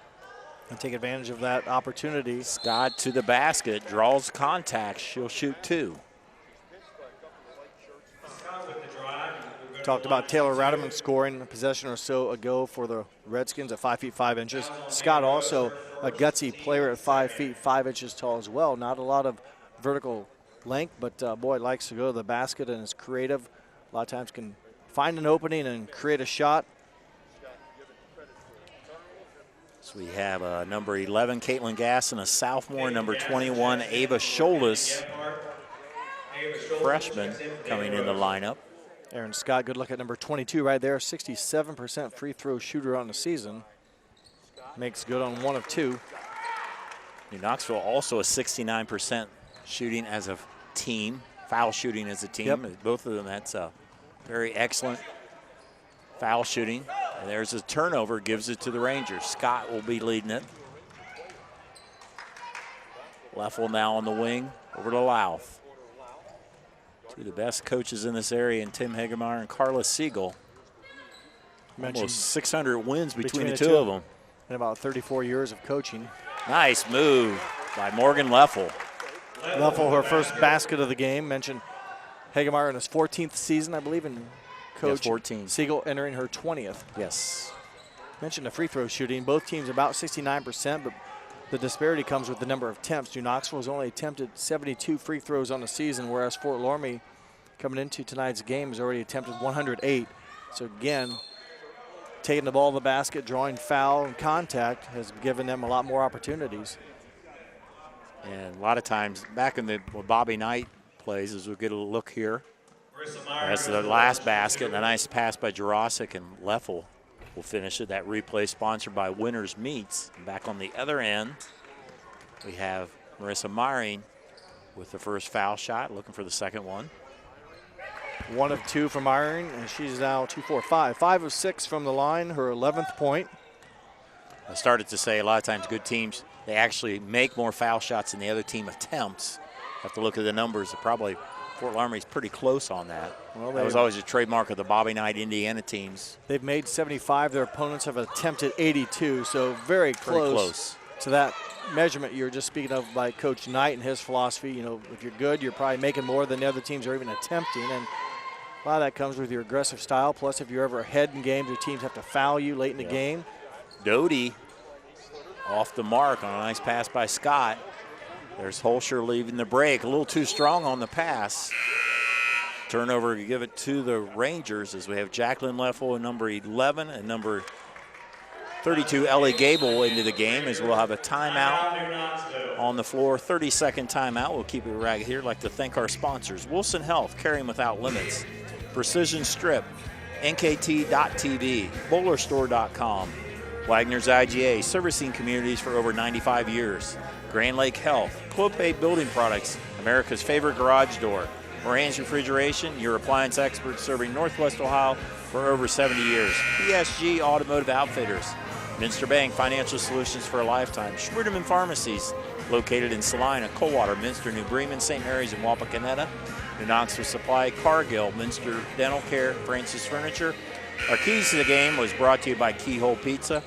and take advantage of that opportunity. Scott to the basket, draws contact. She'll shoot 2. Talked about Taylor Radiman scoring a possession or so ago for the Redskins at 5 feet 5 inches. Scott also a gutsy player at 5 feet 5 inches tall as well. Not a lot of vertical length, but boy, likes to go to the basket and is creative. A lot of times can find an opening and create a shot. So we have number 11, Caitlin Gass, and a sophomore, number 21, Ava Scholas, freshman, coming in the lineup. Aaron Scott, good look at number 22 right there. 67% free throw shooter on the season. Makes good on 1 of 2. New Knoxville also a 69% shooting as a team, foul shooting as a team. Yep. Both of them, that's very excellent foul shooting. And there's a turnover, gives it to the Rangers. Scott will be leading it. Leffel now on the wing, over to Louth. Two of the best coaches in this area, and Tim Hegemeyer and Carla Siegel. Almost 600 wins between the two of them. And about 34 years of coaching. Nice move by Morgan Leffel. Leffel, her first basket of the game. Mentioned Hegemeyer in his 14th season, I believe, and Coach 14. Siegel entering her 20th. Yes. Mentioned the free throw shooting. Both teams about 69%, but the disparity comes with the number of attempts. New Knoxville has only attempted 72 free throws on the season, whereas Fort Loramie, coming into tonight's game, has already attempted 108. So again, taking the ball to the basket, drawing foul and contact has given them a lot more opportunities. And a lot of times, back in when Bobby Knight plays, as we get a look here, that's the last basket, and a nice pass by Jurasic, and Leffel will finish it. That replay sponsored by Winners Meats. And back on the other end, we have Marissa Myring with the first foul shot, looking for the second one. 1 of 2 from Myring, and she's now 2-4-5. 5 of 6 from the line, her 11th point. I started to say a lot of times good teams, they actually make more foul shots than the other team attempts. Have to look at the numbers. Probably Fort Loramie's pretty close on that. Well, that was always a trademark of the Bobby Knight Indiana teams. They've made 75. Their opponents have attempted 82, so very close to that measurement you were just speaking of by Coach Knight and his philosophy. You know, if you're good, you're probably making more than the other teams are even attempting, and a lot of that comes with your aggressive style. Plus, if you're ever ahead in games, your teams have to foul you late in the game. Doty off the mark on a nice pass by Scott. There's Holscher leaving the break. A little too strong on the pass. Turnover to give it to the Rangers as we have Jacqueline Leffel, number 11, and number 32, Ellie Gable, into the game, as we'll have a timeout on the floor. 30-second timeout. We'll keep it right here. I'd like to thank our sponsors: Wilson Health, Caring Without Limits; Precision Strip; NKT.TV; BowlerStore.com; Wagner's IGA, servicing communities for over 95 years; Grand Lake Health; Clopay Building Products, America's favorite garage door; Moran's Refrigeration, your appliance expert serving Northwest Ohio for over 70 years; PSG Automotive Outfitters; Minster Bank Financial Solutions for a lifetime; Schruderman Pharmacies, located in Salina, Coldwater, Minster, New Bremen, St. Mary's, and Wapakoneta; New Knoxville Supply, Cargill, Minster Dental Care, Francis Furniture. Our keys to the game was brought to you by Keyhole Pizza.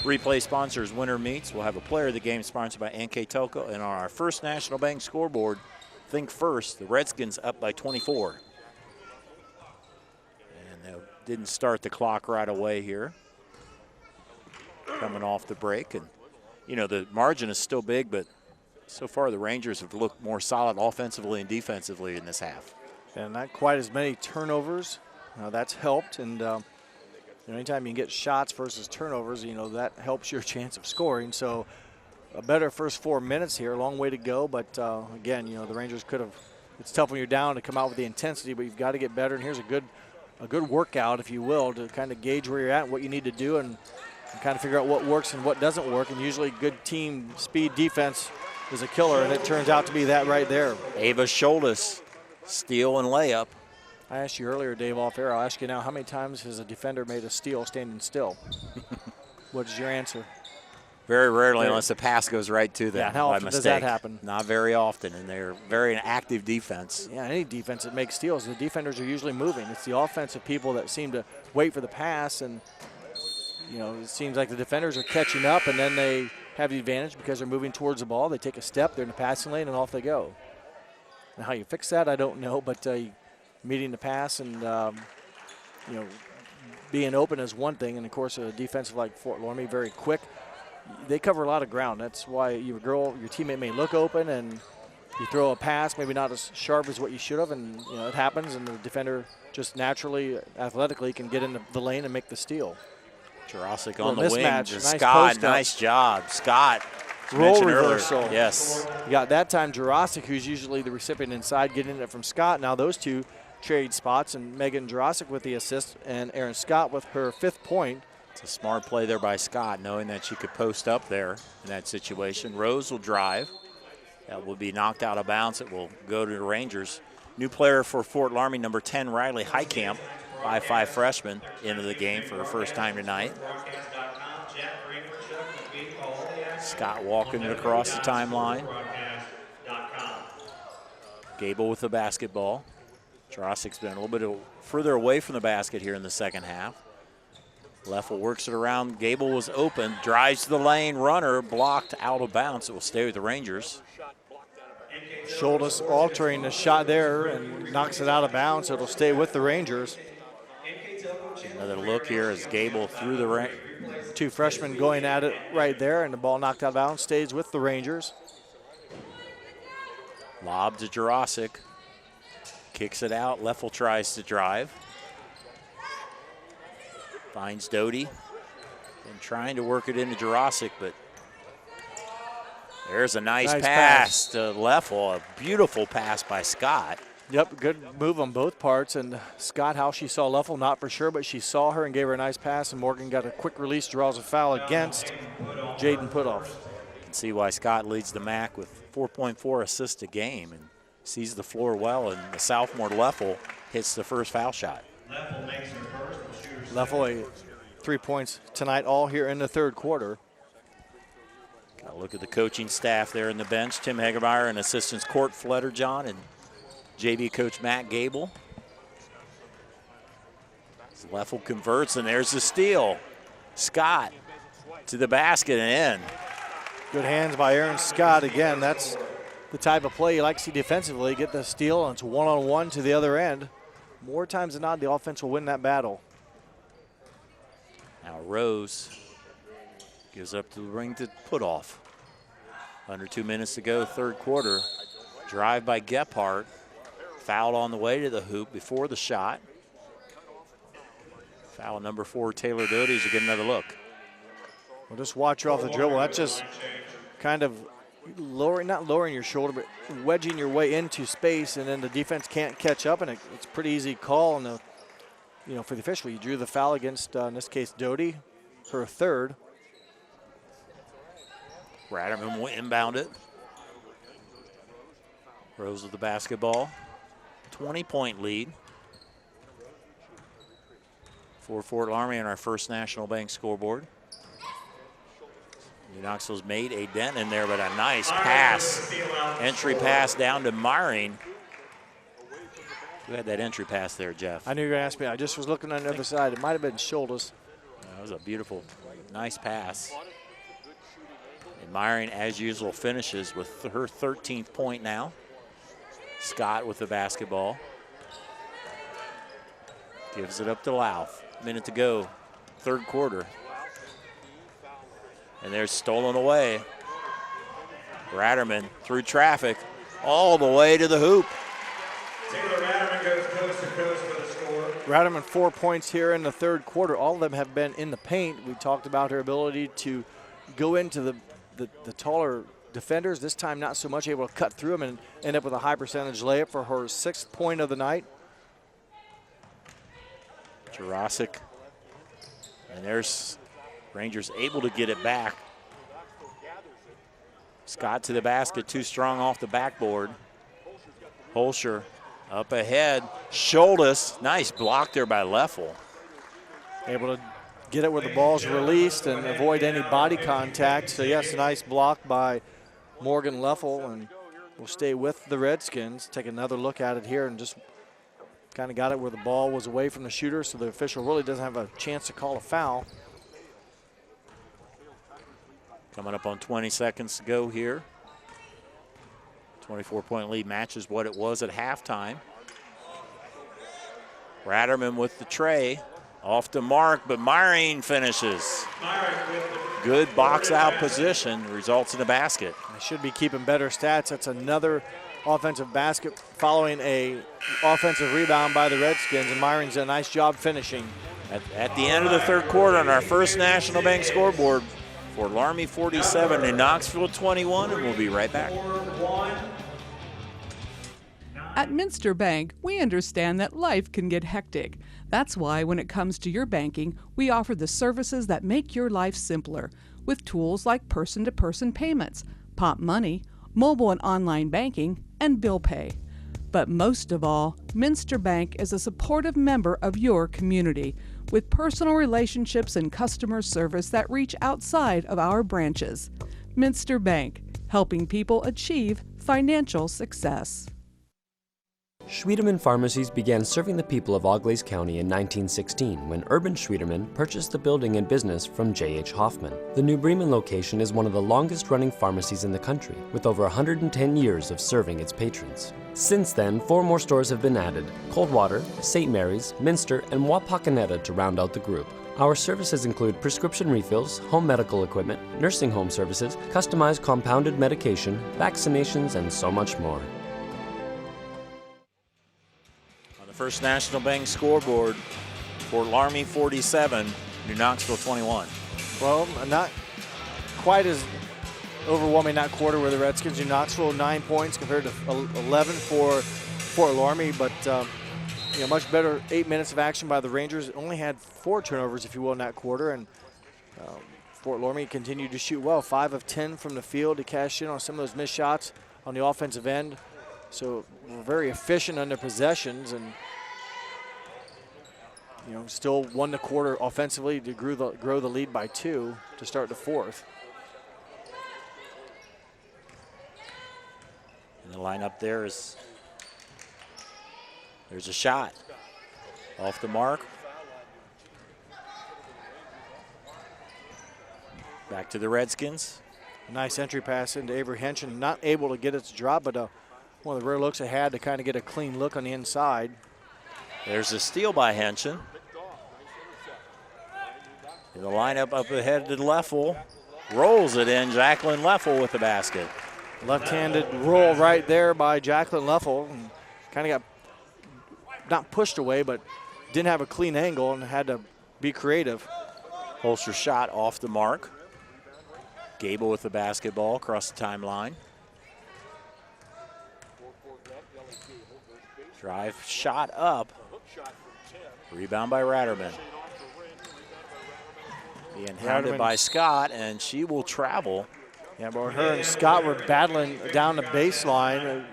Replay sponsors Winter Meats. We'll have a player of the game sponsored by NKTelco. And on our first National Bank scoreboard, think first, the Redskins up by 24. And they didn't start the clock right away here. Coming off the break. And, you know, the margin is still big, but so far the Rangers have looked more solid offensively and defensively in this half. And not quite as many turnovers. That's helped. And anytime you can get shots versus turnovers, you know, that helps your chance of scoring. So a better first 4 minutes here, a long way to go. But again, you know, the Rangers could have, it's tough when you're down to come out with the intensity, but you've got to get better. And here's a good workout, if you will, to kind of gauge where you're at and what you need to do and kind of figure out what works and what doesn't work. And usually good team speed defense is a killer, and it turns out to be that right there. Ava Scholas, steal and layup. I asked you earlier, Dave, off air. I'll ask you now, how many times has a defender made a steal standing still? What is your answer? Very rarely, unless the pass goes right to them. Yeah, how often does that happen? Not very often, and they're very an active defense. Yeah, any defense that makes steals, the defenders are usually moving. It's the offensive people that seem to wait for the pass, and you know, it seems like the defenders are catching up, and then they have the advantage because they're moving towards the ball. They take a step, they're in the passing lane, and off they go. And how you fix that, I don't know, but meeting the pass and being open is one thing, and of course a defensive like Fort Loramie, very quick. They cover a lot of ground. That's why your teammate may look open, and you throw a pass, maybe not as sharp as what you should have, and it happens, and the defender just naturally, athletically, can get into the lane and make the steal. Jurassic on the wing. Nice Scott, nice job. Scott. Roll reversal. Yes. You got that time Jurassic, who's usually the recipient inside, getting it from Scott. Now those two trade spots, and Megan Jurassic with the assist, and Erin Scott with her 5th point. It's a smart play there by Scott, knowing that she could post up there in that situation. Rose will drive. That will be knocked out of bounds. It will go to the Rangers. New player for Fort Loramie, number 10, Riley Highcamp, 5'5" freshman, into the game for her first time tonight. Scott walking it across the timeline. Gable with the basketball. Jurassic's been a little bit further away from the basket here in the second half. Leffel works it around. Gable was open, drives to the lane, runner blocked out of bounds. It will stay with the Rangers. Schultes altering the shot there and knocks it out of bounds, so it'll stay with the Rangers. Another look here as Gable through the two freshmen going at it right there, and the ball knocked out of bounds, stays with the Rangers. Lob to Jurassic. Kicks it out. Leffel tries to drive. Finds Doty. And trying to work it into Jurassic, but there's a nice pass to Leffel. A beautiful pass by Scott. Yep, good move on both parts. And Scott, how she saw Leffel, not for sure, but she saw her and gave her a nice pass. And Morgan got a quick release, draws a foul against Jaden Putoff. You can see why Scott leads the MAC with 4.4 assists a game and sees the floor well. And the sophomore Leffel hits the first foul shot. Leffel, 3 points tonight, all here in the third quarter. Got to look at the coaching staff there in the bench. Tim Hegermeyer and assistants Court Fletterjohn and JV coach Matt Gable. Leffel converts, and there's the steal. Scott to the basket and in. Good hands by Erin Scott. Again, that's the type of play you like to see defensively. Get the steal, and it's one-on-one to the other end. More times than not, the offense will win that battle. Now Rose gives up to the ring to Putoff. Under 2 minutes to go, third quarter. Drive by Gephardt. Fouled on the way to the hoop before the shot. Foul number 4, Taylor Doty, as you get another look. Well, just watch her off the dribble. That's just kind of not lowering your shoulder, but wedging your way into space, and then the defense can't catch up, and it's a pretty easy call. And for the official, you drew the foul against, in this case, Doty, her 3rd. Ratterman will inbound it. Rose with the basketball. 20-point lead for Fort Loramie on our First National Bank scoreboard. Knoxville's made a dent in there, but a nice pass. Entry pass down to Myring. Who had that entry pass there, Jeff? I knew you were going to ask me. I just was looking on the other side. It might have been Schultes. That was a beautiful, nice pass. And Myring, as usual, finishes with her 13th point now. Scott with the basketball. Gives it up to Louth. Minute to go, third quarter. And they're stolen away. Ratterman through traffic all the way to the hoop. Taylor Ratterman goes coast to coast for the score. Ratterman 4 points here in the third quarter. All of them have been in the paint. We talked about her ability to go into the taller defenders. This time not so much, able to cut through them and end up with a high percentage layup for her 6th point of the night. Jurassic. And there's Rangers able to get it back. Scott to the basket, too strong off the backboard. Holscher up ahead. Schultes, nice block there by Leffel. Able to get it where the ball's released and avoid any body contact. So yes, nice block by Morgan Leffel, and we'll stay with the Redskins. Take another look at it here and just kind of got it where the ball was away from the shooter, so the official really doesn't have a chance to call a foul. Coming up on 20 seconds to go here. 24-point lead matches what it was at halftime. Ratterman with the tray. Off the mark, but Myring finishes. Good box out position, results in a basket. They should be keeping better stats. That's another offensive basket following a offensive rebound by the Redskins, and Myring's done a nice job finishing. At the end of the third quarter on our first National Bank scoreboard, for Loramie 47 and Knoxville 21, and we'll be right back. At Minster Bank, we understand that life can get hectic. That's why when it comes to your banking, we offer the services that make your life simpler with tools like person-to-person payments, Pop Money, mobile and online banking, and bill pay. But most of all, Minster Bank is a supportive member of your community with personal relationships and customer service that reach outside of our branches. Minster Bank, helping people achieve financial success. Schwiedemann Pharmacies began serving the people of Auglaize County in 1916 when Urban Schwiedemann purchased the building and business from J.H. Hoffman. The New Bremen location is one of the longest-running pharmacies in the country, with over 110 years of serving its patrons. Since then, 4 more stores have been added: Coldwater, St. Mary's, Minster, and Wapakoneta to round out the group. Our services include prescription refills, home medical equipment, nursing home services, customized compounded medication, vaccinations, and so much more. First National Bank scoreboard for Loramie 47, New Knoxville 21. Well, not quite as overwhelming that quarter where the Redskins. New Knoxville 9 points compared to 11 for Loramie, but much better 8 minutes of action by the Rangers. Only had 4 turnovers, if you will, in that quarter, and Fort Loramie continued to shoot well. 5 of 10 from the field to cash in on some of those missed shots on the offensive end. So we're very efficient on their possessions, and still won the quarter offensively to grow the lead by 2 to start the fourth. And the lineup there's a shot off the mark. Back to the Redskins. A nice entry pass into Avery Henson, not able to get it to drop, but one of the rare looks I had to kind of get a clean look on the inside. There's a steal by Henson. In the lineup up ahead to Leffel. Rolls it in. Jacqueline Leffel with the basket. Left-handed roll right there by Jacqueline Leffel. Kind of got not pushed away, but didn't have a clean angle and had to be creative. Holster shot off the mark. Gable with the basketball across the timeline. Drive shot up. Rebound by Ratterman. Being hounded by Scott, and she will travel. Yeah, but her and Scott were battling down the baseline.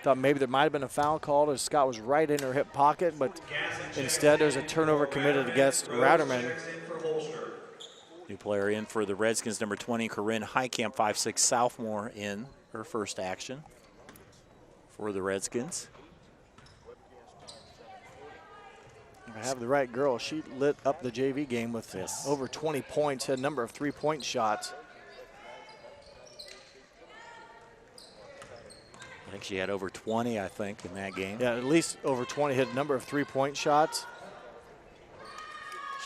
Thought maybe there might have been a foul called as Scott was right in her hip pocket, but instead there's a turnover committed against Ratterman. New player in for the Redskins, number 20, Corinne Heitkamp, 5'6" sophomore, in her first action for the Redskins. If I have the right girl, she lit up the JV game with over 20 points, had a number of three-point shots. I think she had over 20, I think, in that game. Yeah, at least over 20, hit a number of three-point shots.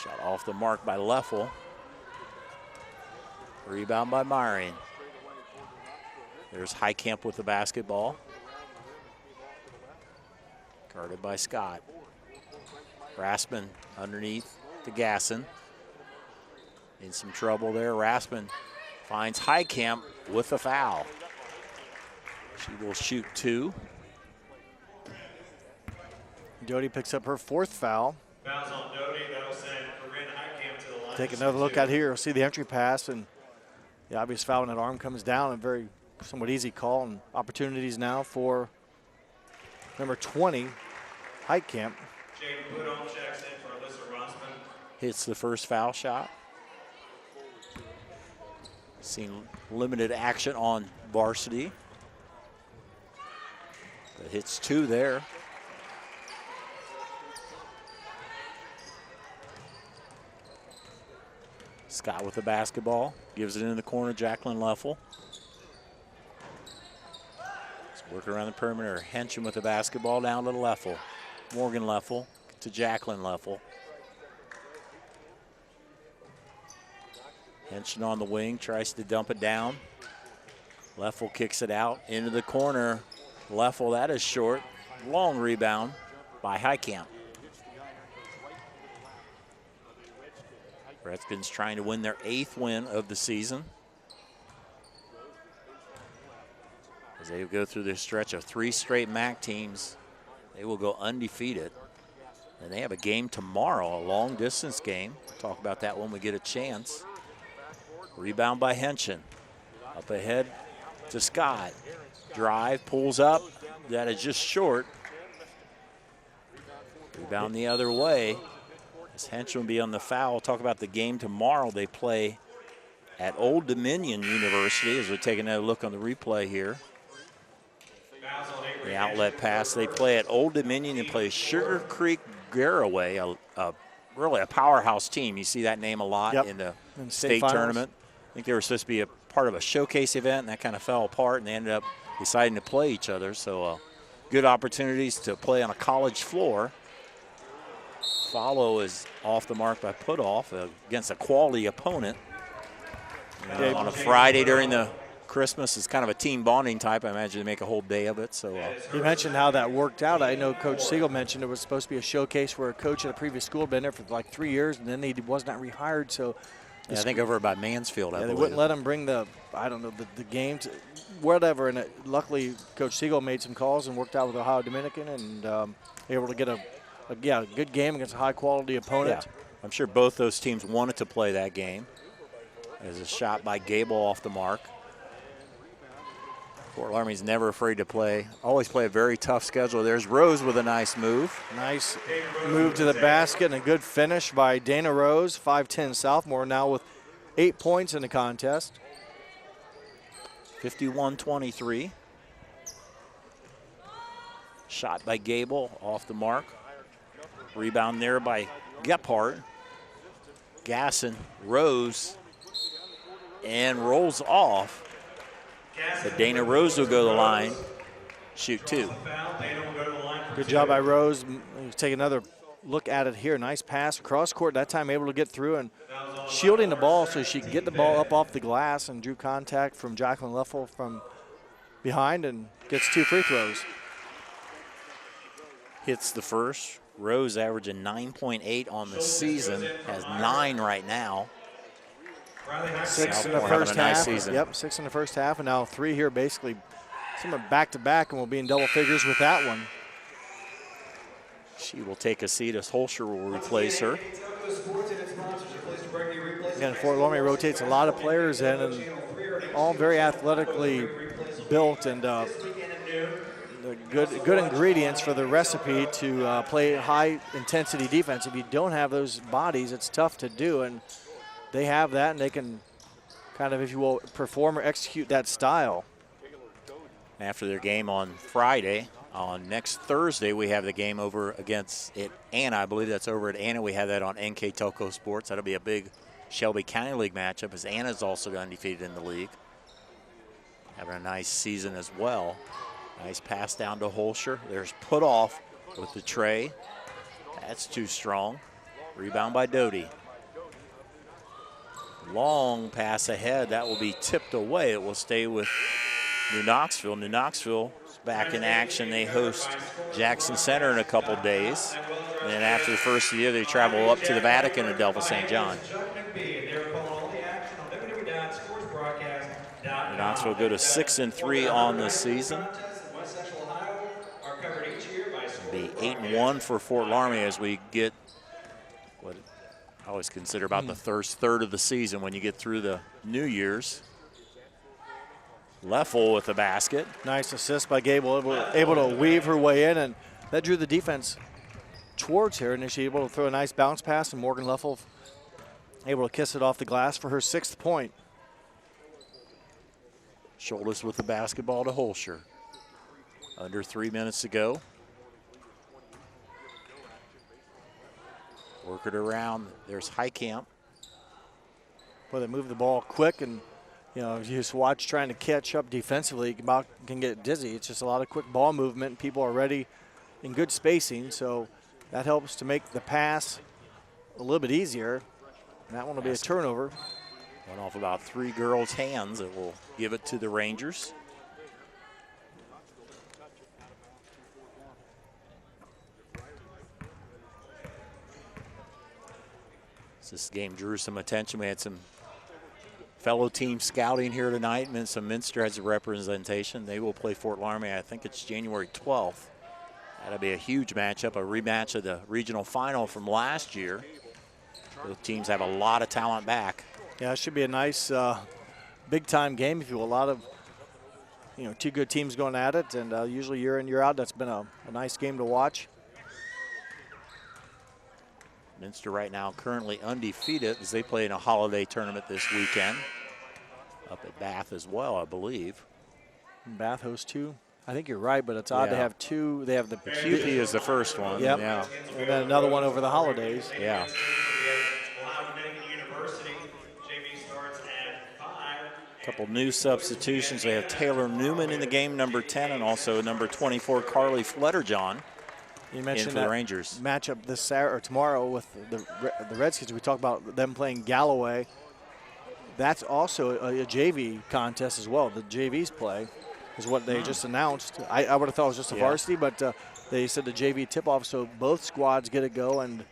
Shot off the mark by Leffel. Rebound by Myring. There's Heitkamp with the basketball. Guarded by Scott. Raspman underneath to Gasson. In some trouble there. Raspman finds Heitkamp with a foul. She will shoot 2. Doty picks up her 4th foul. Fouls on Doty. That'll send Corinne Heitkamp to the line. Take another look at here. We'll see the entry pass, and the obvious foul when that arm comes down. A very somewhat easy call, and opportunities now for number 20, Heitkamp. Jake Woodham checks in for Alyssa Rossman. Hits the first foul shot. Seen limited action on Varsity. But hits 2 there. Scott with the basketball. Gives it in the corner, Jacqueline Leffel. Working around the perimeter. Henson with the basketball down to Leffel. Morgan Leffel to Jacqueline Leffel. Henson on the wing, tries to dump it down. Leffel kicks it out into the corner. Leffel, that is short. Long rebound by Highcamp. Redskins trying to win their 8th win of the season. As they go through this stretch of 3 straight MAC teams, they will go undefeated. And they have a game tomorrow, a long distance game. We'll talk about that when we get a chance. Rebound by Henson. Up ahead to Scott. Drive, pulls up. That is just short. Rebound the other way. As Henson will be on the foul. We'll talk about the game tomorrow. They play at Old Dominion University as we're taking a look on the replay here. The outlet pass. They play at Old Dominion and play Sugar Creek Garaway, really a powerhouse team. You see that name a lot in the state tournament. I think they were supposed to be a part of a showcase event, and that kind of fell apart, and they ended up deciding to play each other. So good opportunities to play on a college floor. Follow is off the mark by Putoff against a quality opponent. On a Friday during the Christmas, it's kind of a team bonding type. I imagine they make a whole day of it. So you mentioned how that worked out. I know Coach Siegel mentioned it was supposed to be a showcase where a coach at a previous school had been there for like 3 years, and then he was not rehired. So I think over by Mansfield, I they believe. wouldn't let him bring the games, whatever. And luckily, Coach Siegel made some calls and worked out with Ohio Dominican, and able to get a good game against a high-quality opponent. Yeah. I'm sure both those teams wanted to play that game. There's a shot by Gable off the mark. Fort Laramie's never afraid to play, always play a very tough schedule. There's Rose with a nice move. Nice move to the basket and a good finish by Dana Rose, 5'10 sophomore, now with 8 points in the contest. 51-23. Shot by Gable off the mark. Rebound there by Gephardt. Gasson, Rose, and rolls off. But Dana Rose will go to the line, shoot 2. Good job by Rose. Let's take another look at it here. Nice pass across court. That time able to get through and shielding the ball so she could get the ball up off the glass, and drew contact from Jacqueline Leffel from behind and gets 2 free throws. Hits the first. Rose averaging 9.8 on the season, has 9 right now. 6 in the first half. Yep, 6 in the first half, and now 3 here, basically somewhere back-to-back, and we'll be in double figures with that one. She will take a seat as Holscher will replace her. Again, Fort Loramie rotates a lot of players in, and all very athletically built, and good ingredients for the recipe to play high-intensity defense. If you don't have those bodies, it's tough to do, and they have that, and they can kind of, if you will, perform or execute that style. After their game on Friday, on next Thursday, we have the game over against Anna. I believe that's over at Anna. We have that on NKTelco Sports. That'll be a big Shelby County League matchup, as Anna's also undefeated in the league. Having a nice season as well. Nice pass down to Holscher. There's Putoff with the tray. That's too strong. Rebound by Doty. Long pass ahead. That will be tipped away. It will stay with New Knoxville. New Knoxville is back in action. They host Jackson Center in a couple days. And then after the first of the year, they travel up to the Vatican and Delta St. John. New Knoxville go to 6-3 on the season. Be 8-1 for Fort Laramie as we get what I always consider about the first third of the season when you get through the New Year's. Leffel with the basket. Nice assist by Gable, able to weave her way in, and that drew the defense towards her, and then she able to throw a nice bounce pass, and Morgan Leffel able to kiss it off the glass for her 6th point. Shoulders with the basketball to Holscher. Under 3 minutes to go. Work it around. There's Highcamp. Well, they move the ball quick, and if you just watch trying to catch up defensively, you can get dizzy. It's just a lot of quick ball movement. People are ready in good spacing, so That helps to make the pass a little bit easier. And that one will be a turnover. Went off about 3 girls' hands. It will give it to the Rangers. This game drew some attention. We had some fellow team scouting here tonight, and some Minster has a representation. They will play Fort Loramie. I think it's January 12th. That'll be a huge matchup, a rematch of the regional final from last year. Both teams have a lot of talent back. Yeah, it should be a nice big-time game. If you will. A lot of, two good teams going at it, and usually year in, year out, that's been a nice game to watch. Minster right now currently undefeated as they play in a holiday tournament this weekend. Up at Bath as well, I believe. Bath hosts 2. I think you're right, but it's odd to have 2. They have the QP is the first one. Yep. Yeah. And then another one over the holidays. Yeah. Couple new substitutions. They have Taylor Newman in the game, number 10, and also number 24, Carly Fletterjohn. You mentioned that the Rangers matchup this Saturday or tomorrow with the Redskins. We talked about them playing Galloway. That's also a JV contest as well. The JVs play is what they just announced. I would have thought it was just a varsity, but they said the JV tip-off, so both squads get a go and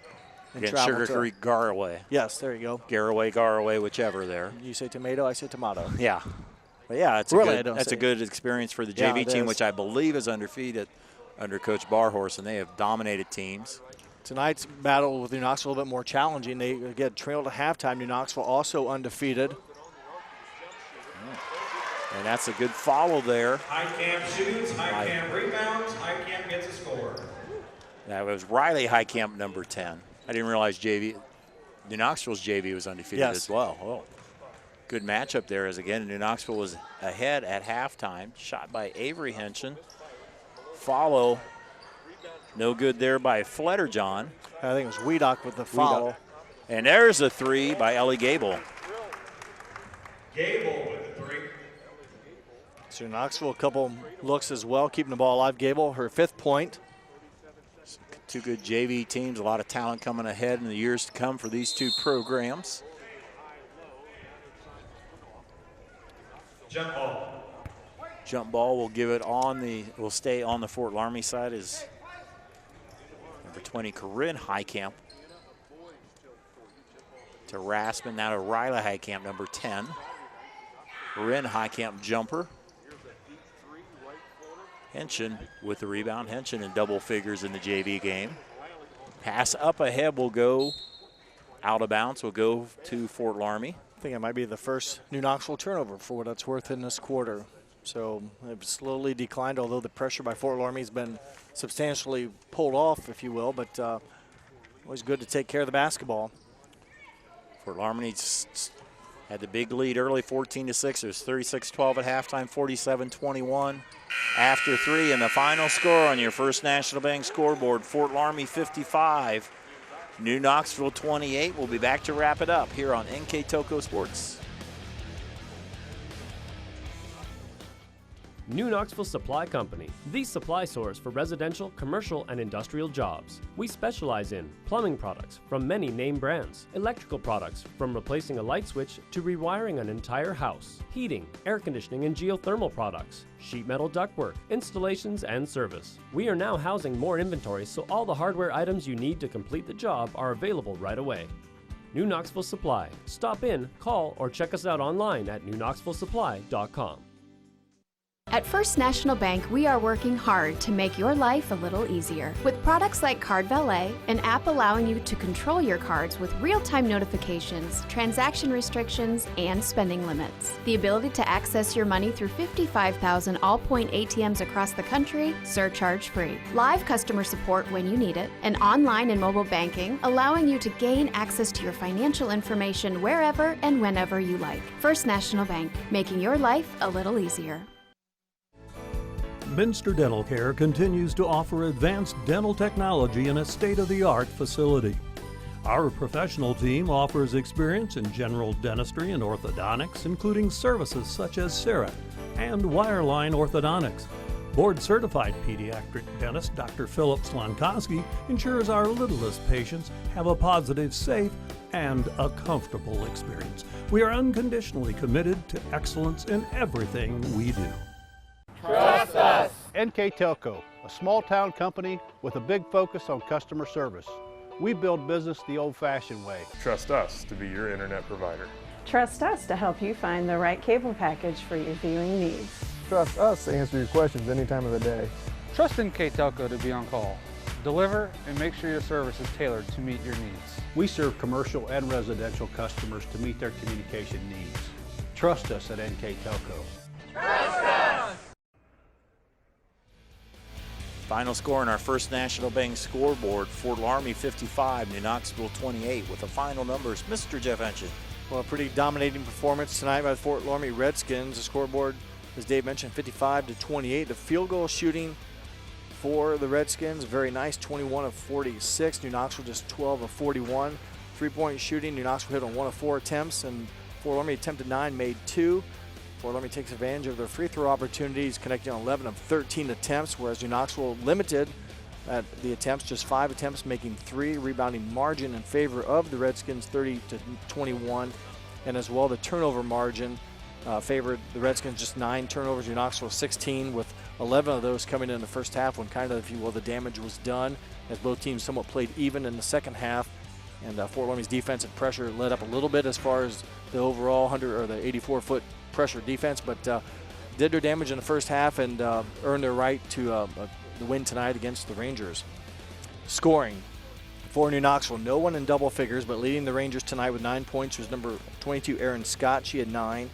against Sugar Creek Garaway. Yes, there you go. Garaway, whichever there. You say tomato, I say tomato. Yeah. But yeah, it's really, that's a good experience for the JV team, which I believe is undefeated under Coach Barhorse, and they have dominated teams. Tonight's battle with New Knoxville a little bit more challenging. They get trailed at halftime. New Knoxville also undefeated. And that's a good follow there. High Camp shoots, High Camp rebounds, High Camp gets a score. That was Riley High Camp number 10. I didn't realize New Knoxville's JV was undefeated as well. Oh, good matchup there as again New Knoxville was ahead at halftime. Shot by Avery Henshin. Follow, no good there by Fletterjohn. I think it was Wiedock with the follow. And there's a 3 by Ellie Gable. Gable with the 3. So Knoxville, a couple looks as well, keeping the ball alive. Gable, her 5th point. 2 good JV teams, a lot of talent coming ahead in the years to come for these 2 programs. Jump ball. Jump ball will give it will stay on the Fort Loramie side is number 20, Corinne Highcamp. To Raspin, now to Riley Highcamp, number 10. Corinne Highcamp jumper. Henshin with the rebound. Henshin in double figures in the JV game. Pass up ahead will go out of bounds, will go to Fort Loramie. I think it might be the first New Knoxville turnover for what it's worth in this quarter. So it slowly declined, although the pressure by Fort Loramie has been substantially pulled off, if you will, but always good to take care of the basketball. Fort Loramie had the big lead early, 14-6. It was 36-12 at halftime, 47-21 after 3. And the final score on your First National Bank scoreboard, Fort Loramie 55, New Knoxville 28. We'll be back to wrap it up here on NKTelco Sports. New Knoxville Supply Company, the supply source for residential, commercial, and industrial jobs. We specialize in plumbing products from many name brands, electrical products from replacing a light switch to rewiring an entire house, heating, air conditioning, and geothermal products, sheet metal ductwork, installations, and service. We are now housing more inventory, so all the hardware items you need to complete the job are available right away. New Knoxville Supply. Stop in, call, or check us out online at newknoxvillesupply.com. At First National Bank, we are working hard to make your life a little easier. With products like Card Valet, an app allowing you to control your cards with real-time notifications, transaction restrictions, and spending limits. The ability to access your money through 55,000 all-point ATMs across the country, surcharge-free. Live customer support when you need it, and online and mobile banking, allowing you to gain access to your financial information wherever and whenever you like. First National Bank, making your life a little easier. Minster Dental Care continues to offer advanced dental technology in a state-of-the-art facility. Our professional team offers experience in general dentistry and orthodontics, including services such as CEREC and wireline orthodontics. Board-certified pediatric dentist Dr. Philip Slonkowski ensures our littlest patients have a positive, safe, and a comfortable experience. We are unconditionally committed to excellence in everything we do. Trust us! NKTelco, a small-town company with a big focus on customer service. We build business the old-fashioned way. Trust us to be your internet provider. Trust us to help you find the right cable package for your viewing needs. Trust us to answer your questions any time of the day. Trust NKTelco to be on call. Deliver and make sure your service is tailored to meet your needs. We serve commercial and residential customers to meet their communication needs. Trust us at NKTelco. Trust us! Final score in our First National Bank scoreboard, Fort Loramie 55, New Knoxville 28. With the final numbers, Mr. Jeff Henson. Well, a pretty dominating performance tonight by the Fort Loramie Redskins. The scoreboard, as Dave mentioned, 55-28. The field goal shooting for the Redskins, very nice, 21 of 46. New Knoxville just 12 of 41. Three-point shooting, New Knoxville hit on 1 of 4 attempts, and Fort Loramie attempted 9, made 2. Fort Loramie takes advantage of their free throw opportunities, connecting on 11 of 13 attempts, whereas New Knoxville limited at the attempts, just 5 attempts, making 3. Rebounding margin in favor of the Redskins, 30-21, and as well the turnover margin favored the Redskins, just 9 turnovers. New Knoxville 16, with 11 of those coming in the first half, when kind of, if you will, the damage was done, as both teams somewhat played even in the second half. And Fort Loramie's defensive pressure led up a little bit as far as the overall 84-foot pressure defense, but did their damage in the first half and earned their right to the win tonight against the Rangers. Scoring for New Knoxville, no one in double figures, but leading the Rangers tonight with 9 points was number 22, Erin Scott. She had 9.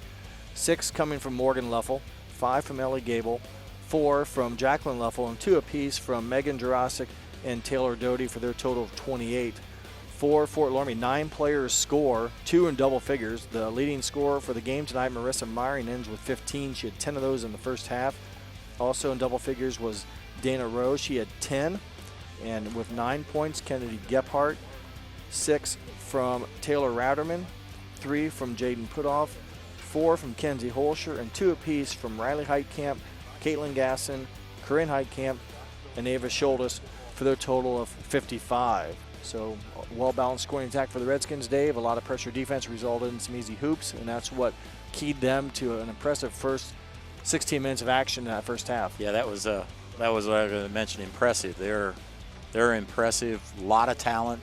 6 coming from Morgan Leffel, 5 from Ellie Gable, 4 from Jacqueline Leffel, and 2 apiece from Megan Jurasic and Taylor Doty for their total of 28. For Fort Loramie, 9 players score, 2 in double figures. The leading scorer for the game tonight, Marissa Myring, ends with 15. She had 10 of those in the first half. Also in double figures was Dana Rose. She had 10. And with 9 points, Kennedy Gephardt. 6 from Taylor Ratterman. 3 from Jaden Putoff. 4 from Kenzie Holscher. And 2 apiece from Riley Heitkamp, Caitlin Gasson, Corinne Heitkamp, and Ava Schultes for their total of 55. So well-balanced scoring attack for the Redskins, Dave. A lot of pressure defense resulted in some easy hoops, and that's what keyed them to an impressive first 16 minutes of action in that first half. Yeah, that was what I was going to mention. Impressive. They're impressive. A lot of talent.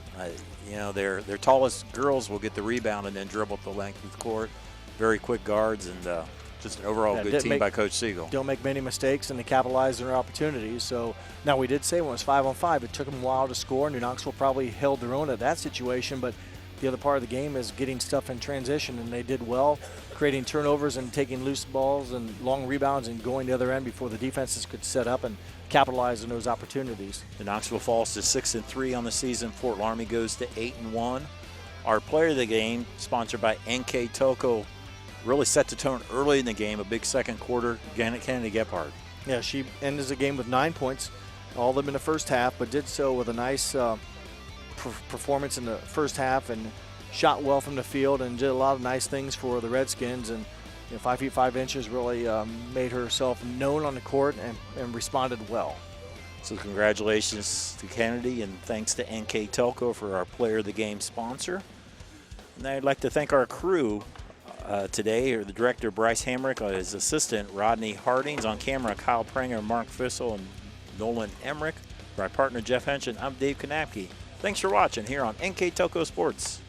Their tallest girls will get the rebound and then dribble up the length of the court. Very quick guards, and just an overall good team by Coach Siegel. Don't make many mistakes, and they capitalized on their opportunities. So now we did say when it was 5-on-5, it took them a while to score. New Knoxville probably held their own at that situation, but the other part of the game is getting stuff in transition, and they did well, creating turnovers and taking loose balls and long rebounds and going the other end before the defenses could set up and capitalize on those opportunities. The Knoxville falls to 6-3 on the season. Fort Loramie goes to 8-1. Our player of the game, sponsored by NKTelco, really set the tone early in the game. A big second quarter. Kennedy Gephardt. Yeah, she ended the game with 9 points, all of them in the first half, but did so with a nice performance in the first half and shot well from the field and did a lot of nice things for the Redskins. And 5 feet 5 inches really made herself known on the court and responded well. So congratulations to Kennedy, and thanks to NKTelco for our player of the game sponsor. And I'd like to thank our crew today, or the director Bryce Hamrick, his assistant Rodney Hardings, on camera Kyle Pranger, Mark Fissel, and Nolan Emmerich. For my partner Jeff Henson, I'm Dave Kanapke. Thanks for watching here on NKTelco Sports.